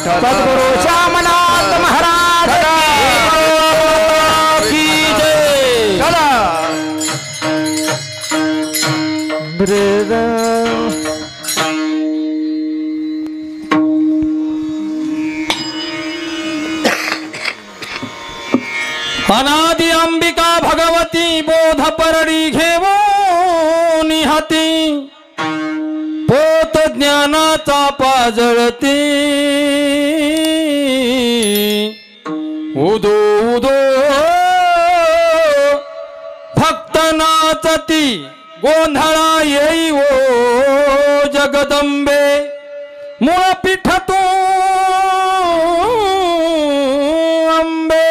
सद्गुरु श्यामनाथ महाराज की जय। अनादि अंबिका भगवती बोध परडी घेवो निहाती पोत ज्ञानाचा पाजळती उदो उदो भक्त नाचती गोंधळा येई ओ जगदंबे मूळ पीठ तू अंबे।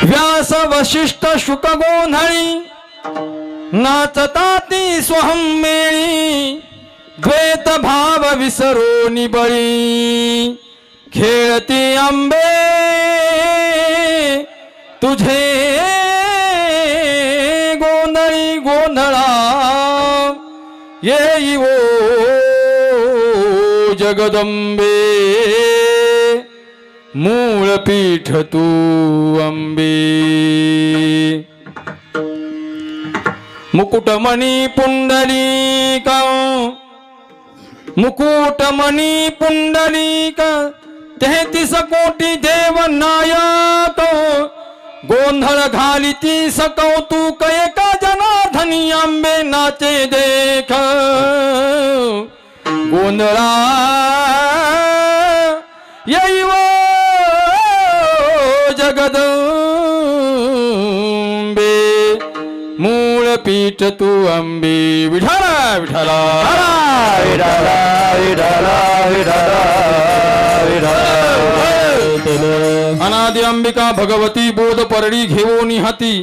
व्यास वशिष्ठ शुक गोंधळी नाचताती स्वहं मेळी द्वैत भाव विसरो निबळी खेळती अंबे तुझे गोंधळी गोंधळा येई ओ जगदंबे मूळ पीठ तू अंबे। मुकुटमणि पुंडलीक मुकुटमणि पुंडलीक 33 कोटी देव नायक गोंधळ घालिती सकौतुक एका जनार्दनी अंबे नाचे देख गोंधळा येई ओ जगदंबे मूळ पीठ तू अंबे। विठाला विठाला विठाला विठाला विठाला। अनादि अंबिका भगवती बोध परडी घेऊन हाती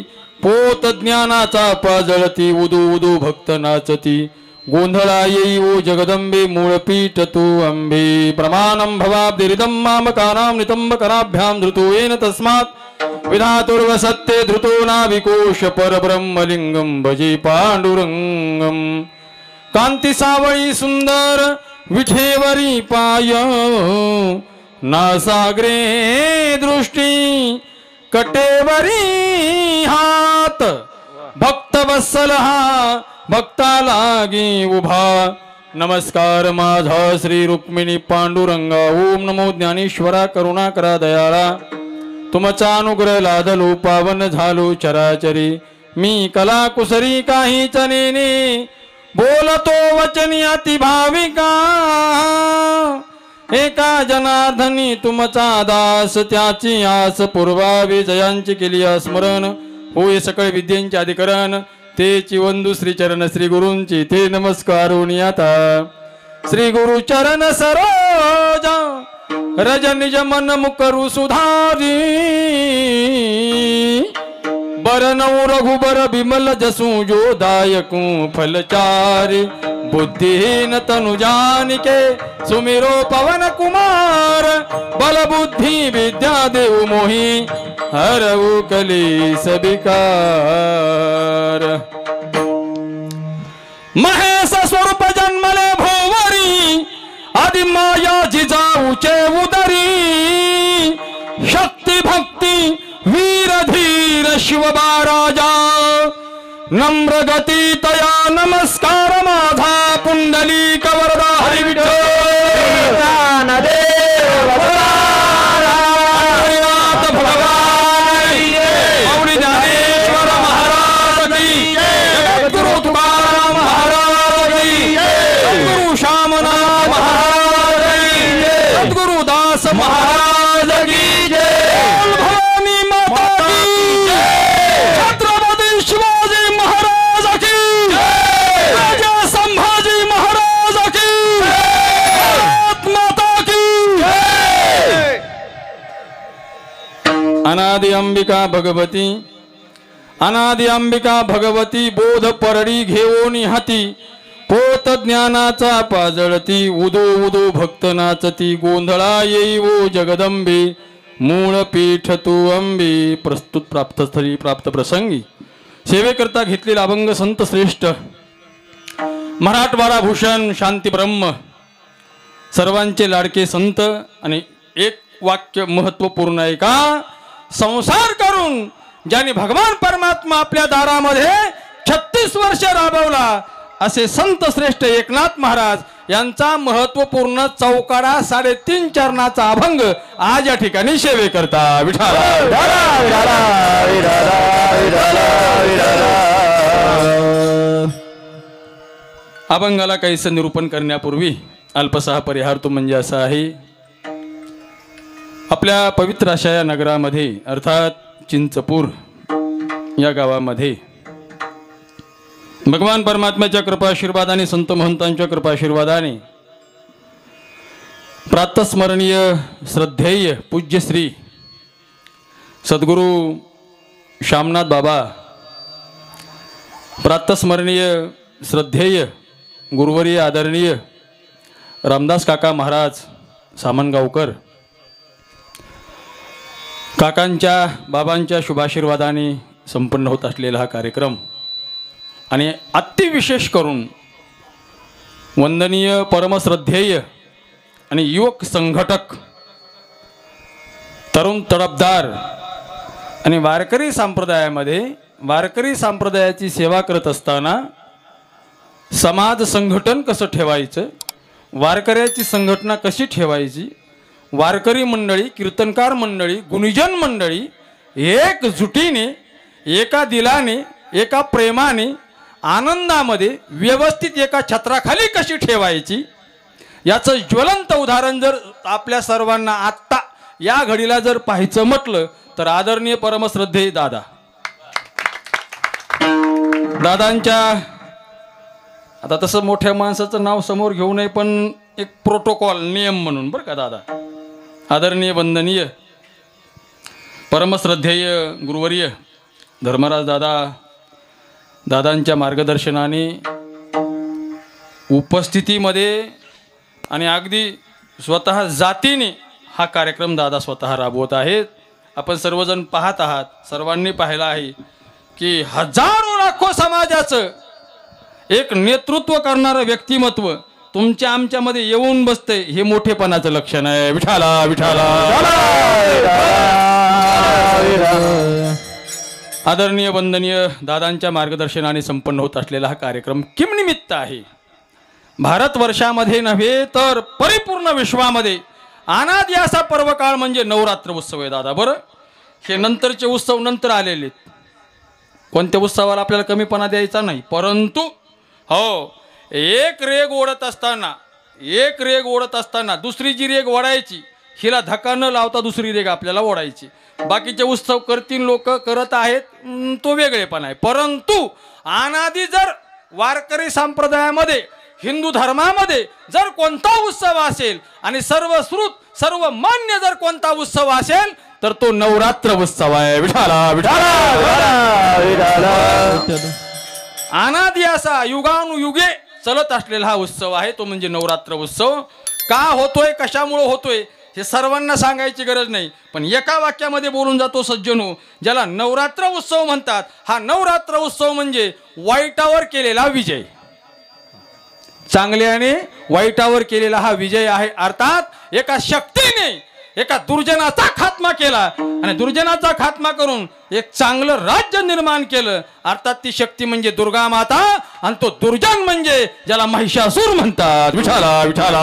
पोत ज्ञानाचा पाजळती उदू उदू भक्त नाचती गोंधळा येई ओ जगदंबे मूळ पीठ तू अंबे। प्रमाणं भवाब्धिरिदं मामकानां नितंबकराभ्यां धृतो येन तस्मात् विधातुर्व सत्ये धृतो नाविकोश परब्रह्मलिंगं भजे पांडुरंगं। कांती सावळी सुंदर विठेवरी पाय नासाग्रे दृष्टी कटेवरी हात भक्त वत्सल हा भक्ता लागी उभा। नमस्कार माझा श्री रुक्मिणी पांडुरंगा। ओम नमो ज्ञानेश्वरा करुणाकरा दयाळा तुमचा अनुग्रह लादलो पावन झालो चराचरी मी कला कुसरी काही चनेने बोलतो वचनी अति भाविका एका जनार्दनी तुमचा दास त्याची आस पूर्वावी जयांची केली स्मरण होय सकळ विद्यांचे अधिकरण तेची वंदू श्री चरण श्री गुरूंची ते नमस्कारोनी आता श्री गुरु चरण सरोज रज निज मन मुकरु सुधारी बरनऊ रघुबर बिमल जसु जो दायकु फलचारी बुद्धिहीन तनु जानिके सुमिरो पवन कुमार बल बुद्धि विद्या देव मोहि हरऊ कलेश विकार। महेश स्वरूप जन्मले भोवरी आदि माया जिजाऊचे उदरी शक्ति भक्ति वीर धीर शिवबा राजा नम्र गती तया नमस्कार माझा पुंडलिक वरदा हरि विठ्ठल अनादि अंबिका भगवती अनादि अंबिका भगवती बोध परडी घेऊनी हाती पोत ज्ञानाचा पाजळती उदो उदो भक्त नाचती गोंधळा येई वो जगदंबे मूळ पीठ तू अंबे। प्रस्तुत प्राप्तस्थळी प्राप्त प्रसंगी सेवेकरता घेतलेला अभंग संत श्रेष्ठ मराठवाडा भूषण शांती ब्रह्म सर्वांचे लाडके संत आणि एक वाक्य महत्वपूर्ण आहे का संसार करून ज्याने भगवान परमात्मा आपल्या दारामध्ये 36 वर्ष राबवला असे संत श्रेष्ठ एकनाथ महाराज यांचा महत्वपूर्ण चौकाडा 3.5 चरणाचा अभंग आज या ठिकाणी सेवे करता। विठाला अभंगाला काहीसं निरूपण करण्यापूर्वी अल्पसा परिहार तो म्हणजे असा आहे आपल्या पवित्र अशा या नगरामध्ये अर्थात चिंचपूर या गावामध्ये भगवान परमात्म्याच्या कृपाशीर्वादाने संत महंतांच्या कृपाशीर्वादाने प्रातस्मरणीय श्रद्धेय पूज्य श्री सद्गुरु श्यामनाथ बाबा प्रातस्मरणीय श्रद्धेय गुरुवर्य आदरणीय रामदास काका महाराज सामनगावकर काकांच्या बाबांच्या शुभाशीर्वादाने संपन्न होत असलेला हा कार्यक्रम आणि अतिविशेष करून वंदनीय परमश्रद्धेय आणि युवक संघटक तरुण तडफदार आणि वारकरी संप्रदायामध्ये वारकरी संप्रदायाची सेवा करत असताना समाज संघटन कसं ठेवायचं वारकऱ्याची संघटना कशी ठेवायची वारकरी मंडळी कीर्तनकार मंडळी गुणीजन मंडळी एकजुटीने एका दिलाने एका प्रेमाने आनंदामध्ये व्यवस्थित एका छत्राखाली कशी ठेवायची याचं ज्वलंत उदाहरण जर आपल्या सर्वांना आत्ता या घडीला जर पाहायचं म्हटलं तर आदरणीय परमश्रद्धेय दादांच्या आता तसं मोठ्या माणसाचं नाव समोर घेऊ नये पण एक प्रोटोकॉल नियम म्हणून बरं का दादा आदरणीय वंदनीय परमश्रद्धेय गुरुवर्य धर्मराज दादांच्या मार्गदर्शनाने उपस्थितीमध्ये आणि अगदी स्वतः जातीने हा कार्यक्रम दादा स्वतः राबवत आहेत। आपण सर्वजण पाहत आहात सर्वांनी पाहिलं आहे की हजारो लाखो समाजाचं एक नेतृत्व करणारं व्यक्तिमत्व तुमच्या आमच्यामध्ये येऊन बसते हे मोठेपणाचं लक्षण आहे। विठाला विठाला आदरणीय वंदनीय दादांच्या मार्गदर्शनाने संपन्न होत असलेला हा कार्यक्रम किम निमित्त आहे भारतवर्षामध्ये नव्हे तर परिपूर्ण विश्वामध्ये अनादि असा पर्वकाळ म्हणजे नवरात्र उत्सव आहे दादा। बरं हे नंतरचे उत्सव नंतर आलेले कोणत्या उत्सवाला आपल्याला कमीपणा द्यायचा नाही परंतु हो एक रेग ओढत असताना दुसरी जी रेग ओढायची हिला धक्का न लावता दुसरी रेग आपल्याला ओढायची बाकीचे उत्सव करतील लोक करत आहेत तो वेगळेपण आहे परंतु अनादि जर वारकरी संप्रदायामध्ये हिंदू धर्मामध्ये जर कोणता उत्सव असेल आणि सर्वश्रुत सर्व मान्य जर कोणता उत्सव असेल तर तो नवरात्र उत्सव आहे। विठाला विठाला अनादि असा युगानुयुगे चलत असलेला हा उत्सव आहे तो म्हणजे नवरात्र उत्सव। का होतोय कशामुळे होतोय हे सर्वांना सांगायची गरज नाही पण एका वाक्यामध्ये बोलून जातो सज्जनो ज्याला नवरात्र उत्सव म्हणतात हा नवरात्र उत्सव म्हणजे वाईटावर केलेला विजय चांगल्याने वाईटावर केलेला हा विजय आहे अर्थात एका शक्तीने एका दुर्जनाचा खात्मा केला आणि दुर्जनाचा खात्मा करून एक चांगलं राज्य निर्माण केलं अर्थात ती शक्ती म्हणजे दुर्गा माता आणि तो दुर्जन म्हणजे ज्याला महिषासूर म्हणतात। विठाला विठाला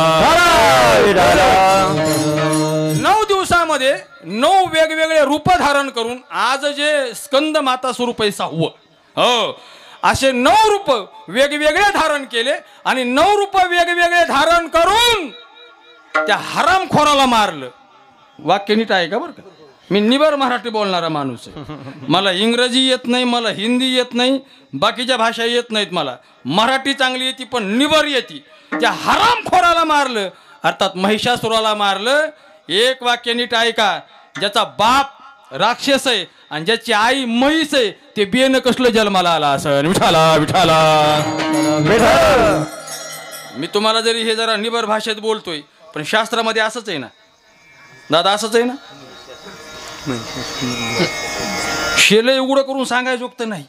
9 दिवसामध्ये 9 वेगवेगळे रूप धारण करून आज जे स्कंद माता स्वरूप आहे 6वं हो असे 9 रूप वेगवेगळे धारण केले आणि 9 रूप वेगवेगळे धारण करून त्या हरामखोराला मारलं। वाक्य नीट आहे का बरं का मी निबर मराठी बोलणारा माणूस आहे मला इंग्रजी येत नाही मला हिंदी येत नाही बाकीच्या भाषा येत नाहीत मला मराठी चांगली येते पण निबर येते त्या हरामखोराला मारलं अर्थात महिषासुराला मारलं। एक वाक्य नीट ऐका ज्याचा बाप राक्षस आहे आणि ज्याची आई म्हैस आहे ते बियाणं कसलं जन्माला आला असं. विठाला विठाला. मी तुम्हाला जरी हे जरा निबर भाषेत बोलतोय पण शास्त्रामध्ये असंच आहे ना दादा, असंच आहे ना. शेले उघडं करून सांगायचं नाही.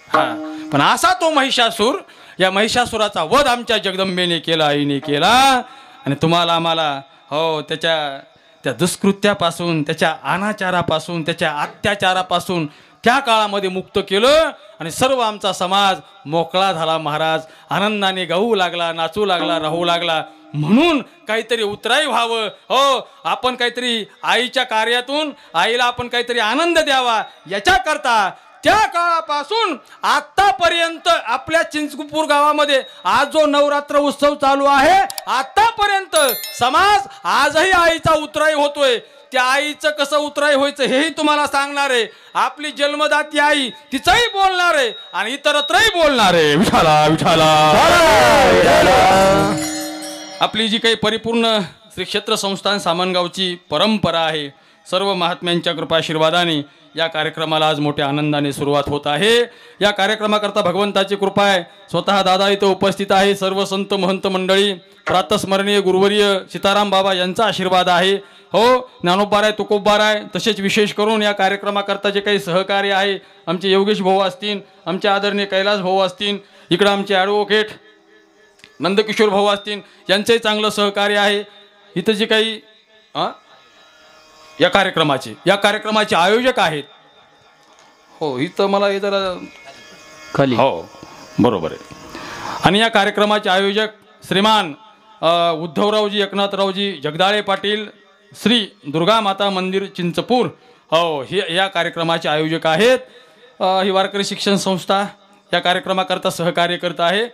हा पण असा तो महिषासूर, या महिषासुराचा वध आमच्या जगदंबेने केला, आईने केला. आणि तुम्हाला आम्हाला हो त्या दुष्कृत्यापासून, त्याच्या अनाचारापासून, त्याच्या अत्याचारापासून त्या काळामध्ये मुक्त केलं आणि सर्व आमचा समाज मोकळा झाला. महाराज आनंदाने गाऊ लागला, नाचू लागला, राहू लागला. म्हणून काहीतरी उतराई व्हावं, हो आपण काहीतरी आईच्या कार्यातून आईला आपण काहीतरी आनंद द्यावा याच्याकरता त्या काळापासून आतापर्यंत आपल्या चिंचपूर गावामध्ये आज जो नवरात्र उत्सव चालू आहे, आतापर्यंत समाज आजही आईचा उतराई होतोय. त्या आईचं कसं उतराई व्हायचं हेही तुम्हाला सांगणार आहे. आपली जन्मदाती आई तिचंही बोलणार आहे आणि इतरत्रही बोलणार आहे. विठाला विठाला. आपली जी काही परिपूर्ण श्री क्षेत्र संस्थान सामनगावची परंपरा आहे, सर्व महात्म्यांच्या कृपाशीर्वादाने या कार्यक्रमाला आज मोठ्या आनंदाने सुरुवात होत आहे. या कार्यक्रमाकरता भगवंताची कृपा आहे. स्वतः दादा इथं उपस्थित आहे. सर्व संत महंत मंडळी, प्रातस्मरणीय गुरुवर्य सीताराम बाबा यांचा आशीर्वाद आहे. हो ज्ञानोबाराय तुकोबाराय. तसेच विशेष करून या कार्यक्रमाकरता जे काही सहकार्य आहे, आमचे योगेश भाऊ असतील, आमचे आदरणीय कैलास भाऊ असतील, इकडं आमचे ॲडव्होकेट नंदकिशोर भाऊ असतील, यांचंही चांगलं सहकार्य आहे. इथं जे काही या कार्यक्रमाचे आयोजक आहेत, हो इथं मला हे जरा खाली, हो बरोबर आहे. आणि या कार्यक्रमाचे आयोजक श्रीमान उद्धवरावजी एकनाथरावजी जगदाळे पाटील, श्री दुर्गा माता मंदिर चिंचपूर, हो हे या कार्यक्रमाचे आयोजक आहेत. ही वारकरी शिक्षण संस्था या कार्यक्रमाकरता सहकार्य करत आहे.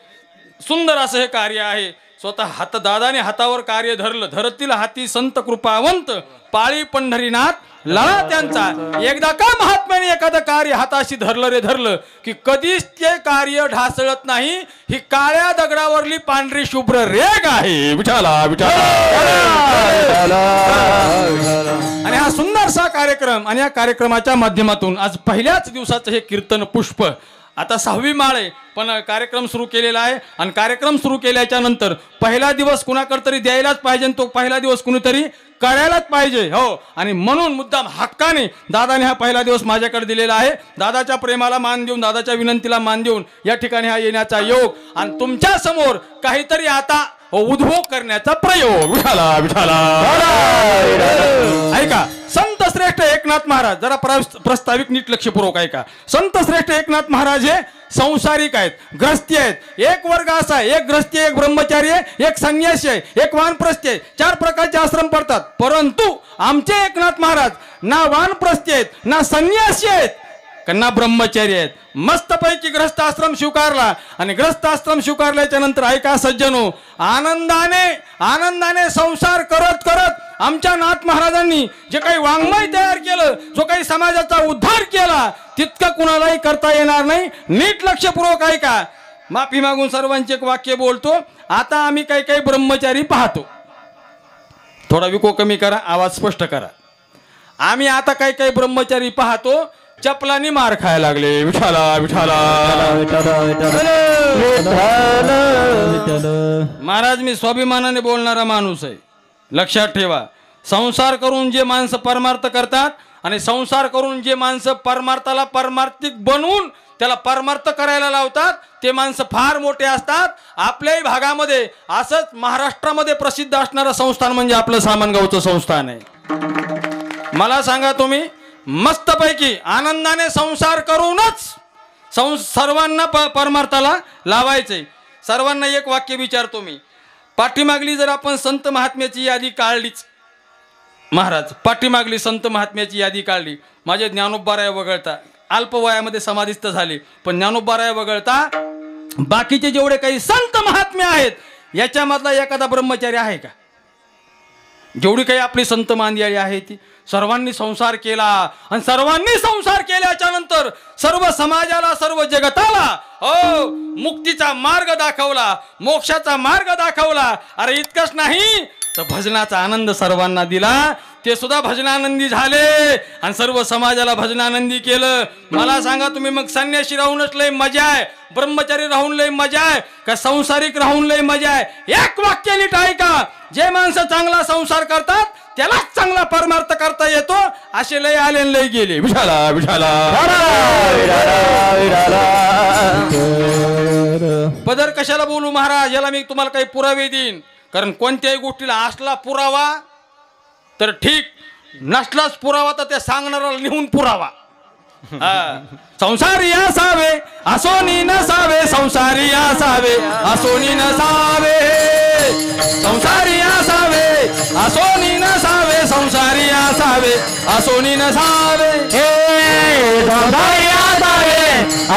सुंदर असं हे कार्य आहे. स्वतः दादाने हातावर कार्य धरलं, धरतील हाती संत कृपावंत, पाळी पंढरीनाथ लळा त्यांचा. एकदा का महात्म्याने एखादं कार्य हाताशी धरलं रे धरलं की कधीच ते कार्य ढासळत नाही. ही काळ्या दगडावरली पांढरी शुभ्र रेग आहे. विठाला विठाला. आणि हा सुंदरसा कार्यक्रम, आणि या कार्यक्रमाच्या माध्यमातून आज पहिल्याच दिवसाचं हे कीर्तन पुष्प, आता 6वी माळ आहे पण कार्यक्रम सुरू केलेला आहे. आणि कार्यक्रम सुरू केल्याच्या नंतर पहिला दिवस कुणाकडे तरी द्यायलाच पाहिजे, तो पहिला दिवस कुणीतरी करायलाच पाहिजे. हो आणि म्हणून मुद्दाम हक्काने दादाने हा पहिला दिवस माझ्याकडे दिलेला आहे. दादाच्या प्रेमाला मान देऊन, दादाच्या विनंतीला मान देऊन या ठिकाणी हा येण्याचा योग आणि तुमच्या समोर काहीतरी आता उद्भव करण्याचा प्रयोग. विठाला विठाला. ऐका, संत श्रेष्ठ एकनाथ महाराज, जरा प्रस्ताविक नीट लक्षपूर्वक ऐका. संत श्रेष्ठ एकनाथ महाराज हे संसारिक आहेत, ग्रस्ती आहेत. एक वर्ग असा आहे, एक ग्रस्ती आहे, एक ब्रह्मचारी आहे, एक संन्यासी आहे, एक वानप्रस्थी आहे. 4 प्रकारचे आश्रम पडतात. परंतु आमचे एकनाथ महाराज ना वानप्रस्थी आहेत, ना संन्यासी आहेत, ना ब्रह्मचारी आहेत. मस्तपैकी ग्रस्त आश्रम स्वीकारला आणि ग्रस्त आश्रम स्वीकारल्याच्या नंतर ऐका सज्जनो, आनंदाने संसार करत करत आमच्या नाथ महाराजांनी जे काही वाङ्मय तयार केलं, जो काही समाजाचा उद्धार केला, तितकं कुणालाही करता येणार नाही. नीट लक्षपूर्वक ऐका. माफी मागून सर्वांचे एक वाक्य बोलतो. आता आम्ही काही काही ब्रह्मचारी पाहतो, थोडा विको कमी करा, आवाज स्पष्ट करा. आम्ही आता काही काही ब्रह्मचारी पाहतो चपलानी मार खायला लागले. विठाला विठाला. महाराज मी स्वाभिमानाने बोलणारा माणूस आहे, लक्षात ठेवा. संसार करून जे माणसं परमार्थ करतात आणि संसार करून जे माणसं परमार्थाला परमार्थिक बनवून त्याला परमार्थ करायला लावतात, ते माणसं फार मोठे असतात. आपल्याही भागामध्ये असंच महाराष्ट्रामध्ये प्रसिद्ध असणारं संस्थान म्हणजे आपलं सामनगावचं संस्थान आहे. मला सांगा, तुम्ही मस्तपैकी आनंदाने संसार करूनच सर्वांना परमार्थाला लावायचे. सर्वांना एक वाक्य विचारतो मी. पाठीमागली जर आपण संत महात्म्याची यादी काढलीच, महाराज पाठीमागली संत महात्म्याची यादी काढली, माझे ज्ञानोबाराय वगळता अल्प वयामध्ये समाधिस्थ झाले, पण ज्ञानोबाराय वगळता बाकीचे जेवढे काही संत महात्मे आहेत याच्यामधला एखादा ब्रह्मचारी आहे का? जेवढी काही आपली संत मांदियाळी आहे ती सर्वांनी संसार केला आणि सर्वांनी संसार केल्याच्या नंतर सर्व समाजाला, सर्व जगताला हो मुक्तीचा मार्ग दाखवला, मोक्षाचा मार्ग दाखवला. अरे इतकंच नाही तर भजनाचा आनंद सर्वांना दिला. ते सुद्धा भजनानंदी झाले आणि सर्व समाजाला भजनानंदी केलं. मला सांगा तुम्ही मग संन्यासी राहूनच लय मजा आहे, ब्रह्मचारी राहून लय मजा आहे का संसारिक राहून लय मजा आहे? एक वाक्य नीट ऐका, जे माणसं चांगला संसार करतात त्यालाच चांगला परमार्थ करता येतो. असे लय आले लय गेले. विठाला विठाला पदर कशाला बोलू महाराज, याला मी तुम्हाला काही पुरावे देईन. कारण कोणत्याही गोष्टीला असला पुरावा तर ठीक, नसलाच पुरावा तर त्या सांगणाऱ्याला लिहून पुरावा. संसारी असावे असोनी नसावे, संसारी असावे असोनी नसावे, संसारी असावे असोनी नसावे, संसारी असावे असोनी नसावे. संसारी असावे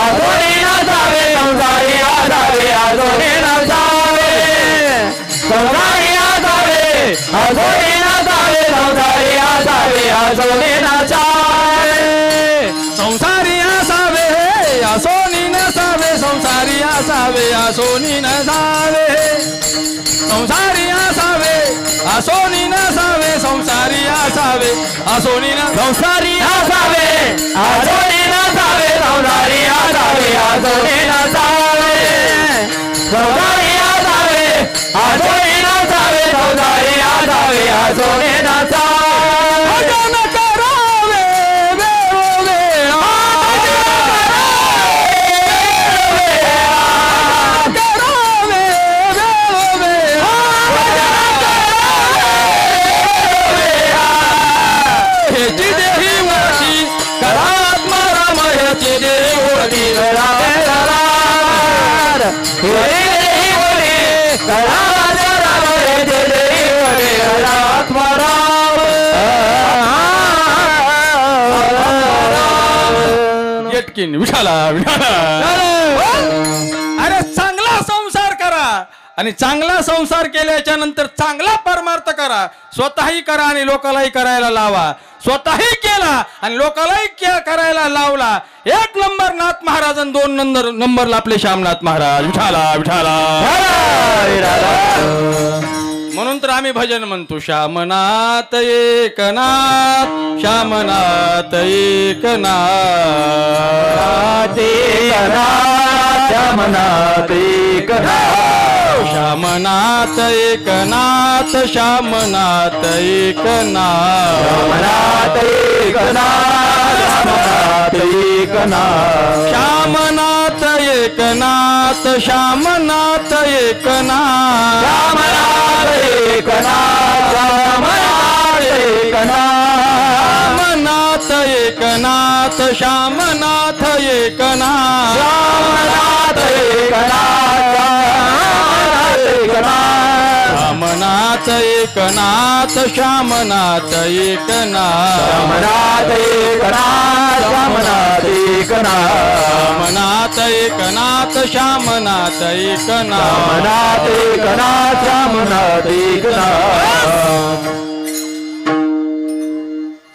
असोनी नसावे, संसारी असावे असोनी नसावे, संसारी असावे असोनी नसावे, संसारी असावे असोनी नसावे, संसारी असावे असोनी नसावे, संसारी असावे असोनी नसावे, संसारी असावे असोनी नसावे, संसारी असावे असोनी न, संसारी असावे असोनी नसावे, संसारी असावे असोनी नसावे, संसारी असावे असोनी नसावे, संसारी असावे असोनी नसावे. भजन करावे विठाला विठाला. अरे चांगला संसार करा आणि चांगला संसार केल्याच्या नंतर चांगला परमार्थ करा. स्वतःही करा आणि लोकांनाही करायला लावा. स्वतःही केला आणि लोकांनाही करायला लावला. 1 नंबर नाथ महाराज आणि 2 नंबरला आपले श्यामनाथ महाराज. विठाला विठाला. म्हणून तर आम्ही भजन म्हणतो, श्यामनाथ एकनाथ, श्यामनाथ एकनाथ, श्यामनाथ एकनाथ, श्यामनाथ एकनाथ, श्यामनाथ एकनाथ, श्यामनाथ एकनाथ, श्यामनाथ एकनाथ, श्यामनाथ एकनाथ, श्यामनाथ एकनाथ, श्यामनाथ एकनाथ, श्यामनाथ एकनाथ, श्यामनाथ एकनाथ, श्यामनाथ एकनाथ, श्यामनाथ एकनाथ, श्यामनाथ एकनाथ, श्यामनाथ एकनाथ, श्यामनाथ एकनाथ, श्यामनाथ एकनाथ.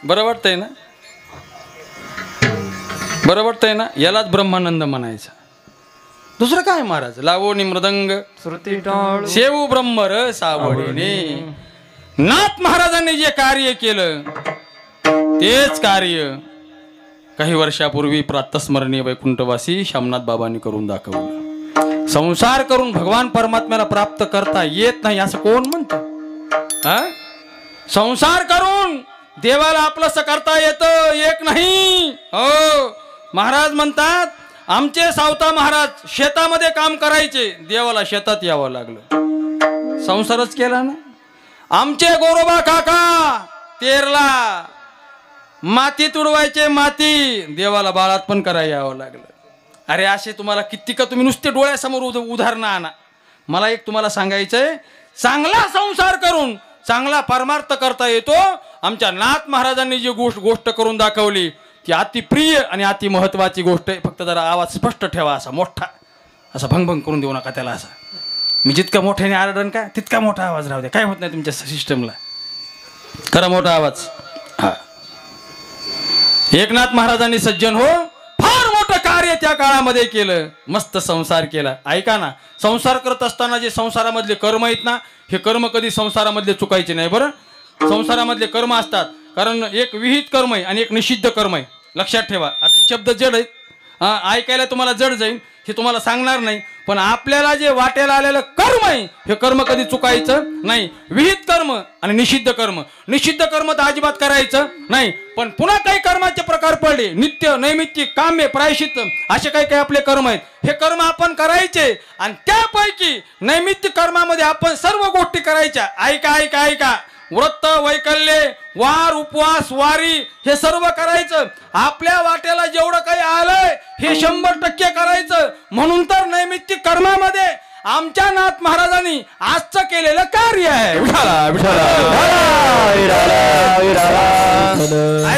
बरं वाटतंय ना? बरं वाटतंय ना? यालाच ब्रह्मानंद म्हणायचा. दुसरं काय महाराज? लावणी मृदंग श्रुती सेवू ब्रह्म रस आवडीने. नाथ महाराजांनी जे कार्य केलं तेच कार्य काही वर्षापूर्वी प्रातस्मरणीय वैकुंठवासी श्यामनाथ बाबांनी करून दाखवलं. संसार करून भगवान परमात्म्याला प्राप्त करता येत नाही असं कोण म्हणतं? संसार करून देवाला आपलंसं करता येतं एक नाही. हो, महाराज म्हणतात आमचे सावता महाराज शेतामध्ये काम करायचे, देवाला शेतात यावं लागलं. संसारच केला ना. आमचे गोरोबा काका तेरला माती तुडवायचे, माती देवाला बाळात पण करायला यावं लागलं. अरे असे तुम्हाला किती का तुम्ही नुसते डोळ्यासमोर उदाहरणं आणा. मला एक तुम्हाला सांगायचंय, चांगला संसार करून चांगला परमार्थ करता येतो. आमच्या नाथ महाराजांनी जी गोष्ट करून दाखवली ती अति प्रिय आणि अति महत्वाची गोष्ट आहे. फक्त जरा आवाज स्पष्ट ठेवा, असा मोठा, असा भंगभंग करून देऊ नका त्याला. असा मी जितका मोठ्याने आरडन का तितका मोठा आवाज राहू द्या, काय होत नाही तुमच्या सिस्टमला. खरा मोठा आवाज. हा, एकनाथ महाराजांनी सज्जन हो फार मोठं कार्य त्या काळामध्ये केलं. मस्त संसार केला. ऐका ना, संसार करत असताना जे संसारामधले कर्म आहेत ना, हे कर्म कधी संसारामधले चुकायचे नाही. बरं, संसारामधले कर्म असतात. कारण एक विहित कर्म आहे आणि एक निषिद्ध कर्म आहे. लक्षात ठेवा. आता शब्द जड आहेत, ऐकायला तुम्हाला जड जाईल, हे तुम्हाला सांगणार नाही. पण आपल्याला जे वाट्याला आलेलं कर्म आहे हे कर्म कधी चुकायचं नाही. विहित कर्म आणि निषिद्ध कर्म. निषिद्ध कर्म तर अजिबात करायचं नाही. पण पुन्हा काही कर्माचे प्रकार पडले, नित्य नैमित्तिक काम्य प्रायश्चित्त असे काही काही आपले कर्म आहेत. हे कर्म आपण करायचे आणि त्यापैकी नैमित्तिक कर्मामध्ये आपण सर्व गोष्टी करायच्या. ऐका ऐका ऐका. व्रत वैकल्ये वार उपवास वारी हे सर्व करायचं. आपल्या वाट्याला जेवढं काही आलंय हे 100% करायचं. म्हणून तर नैमित्तिक कर्मामध्ये आमच्या नाथ महाराजांनी आजचं केलेलं कार्य आहे.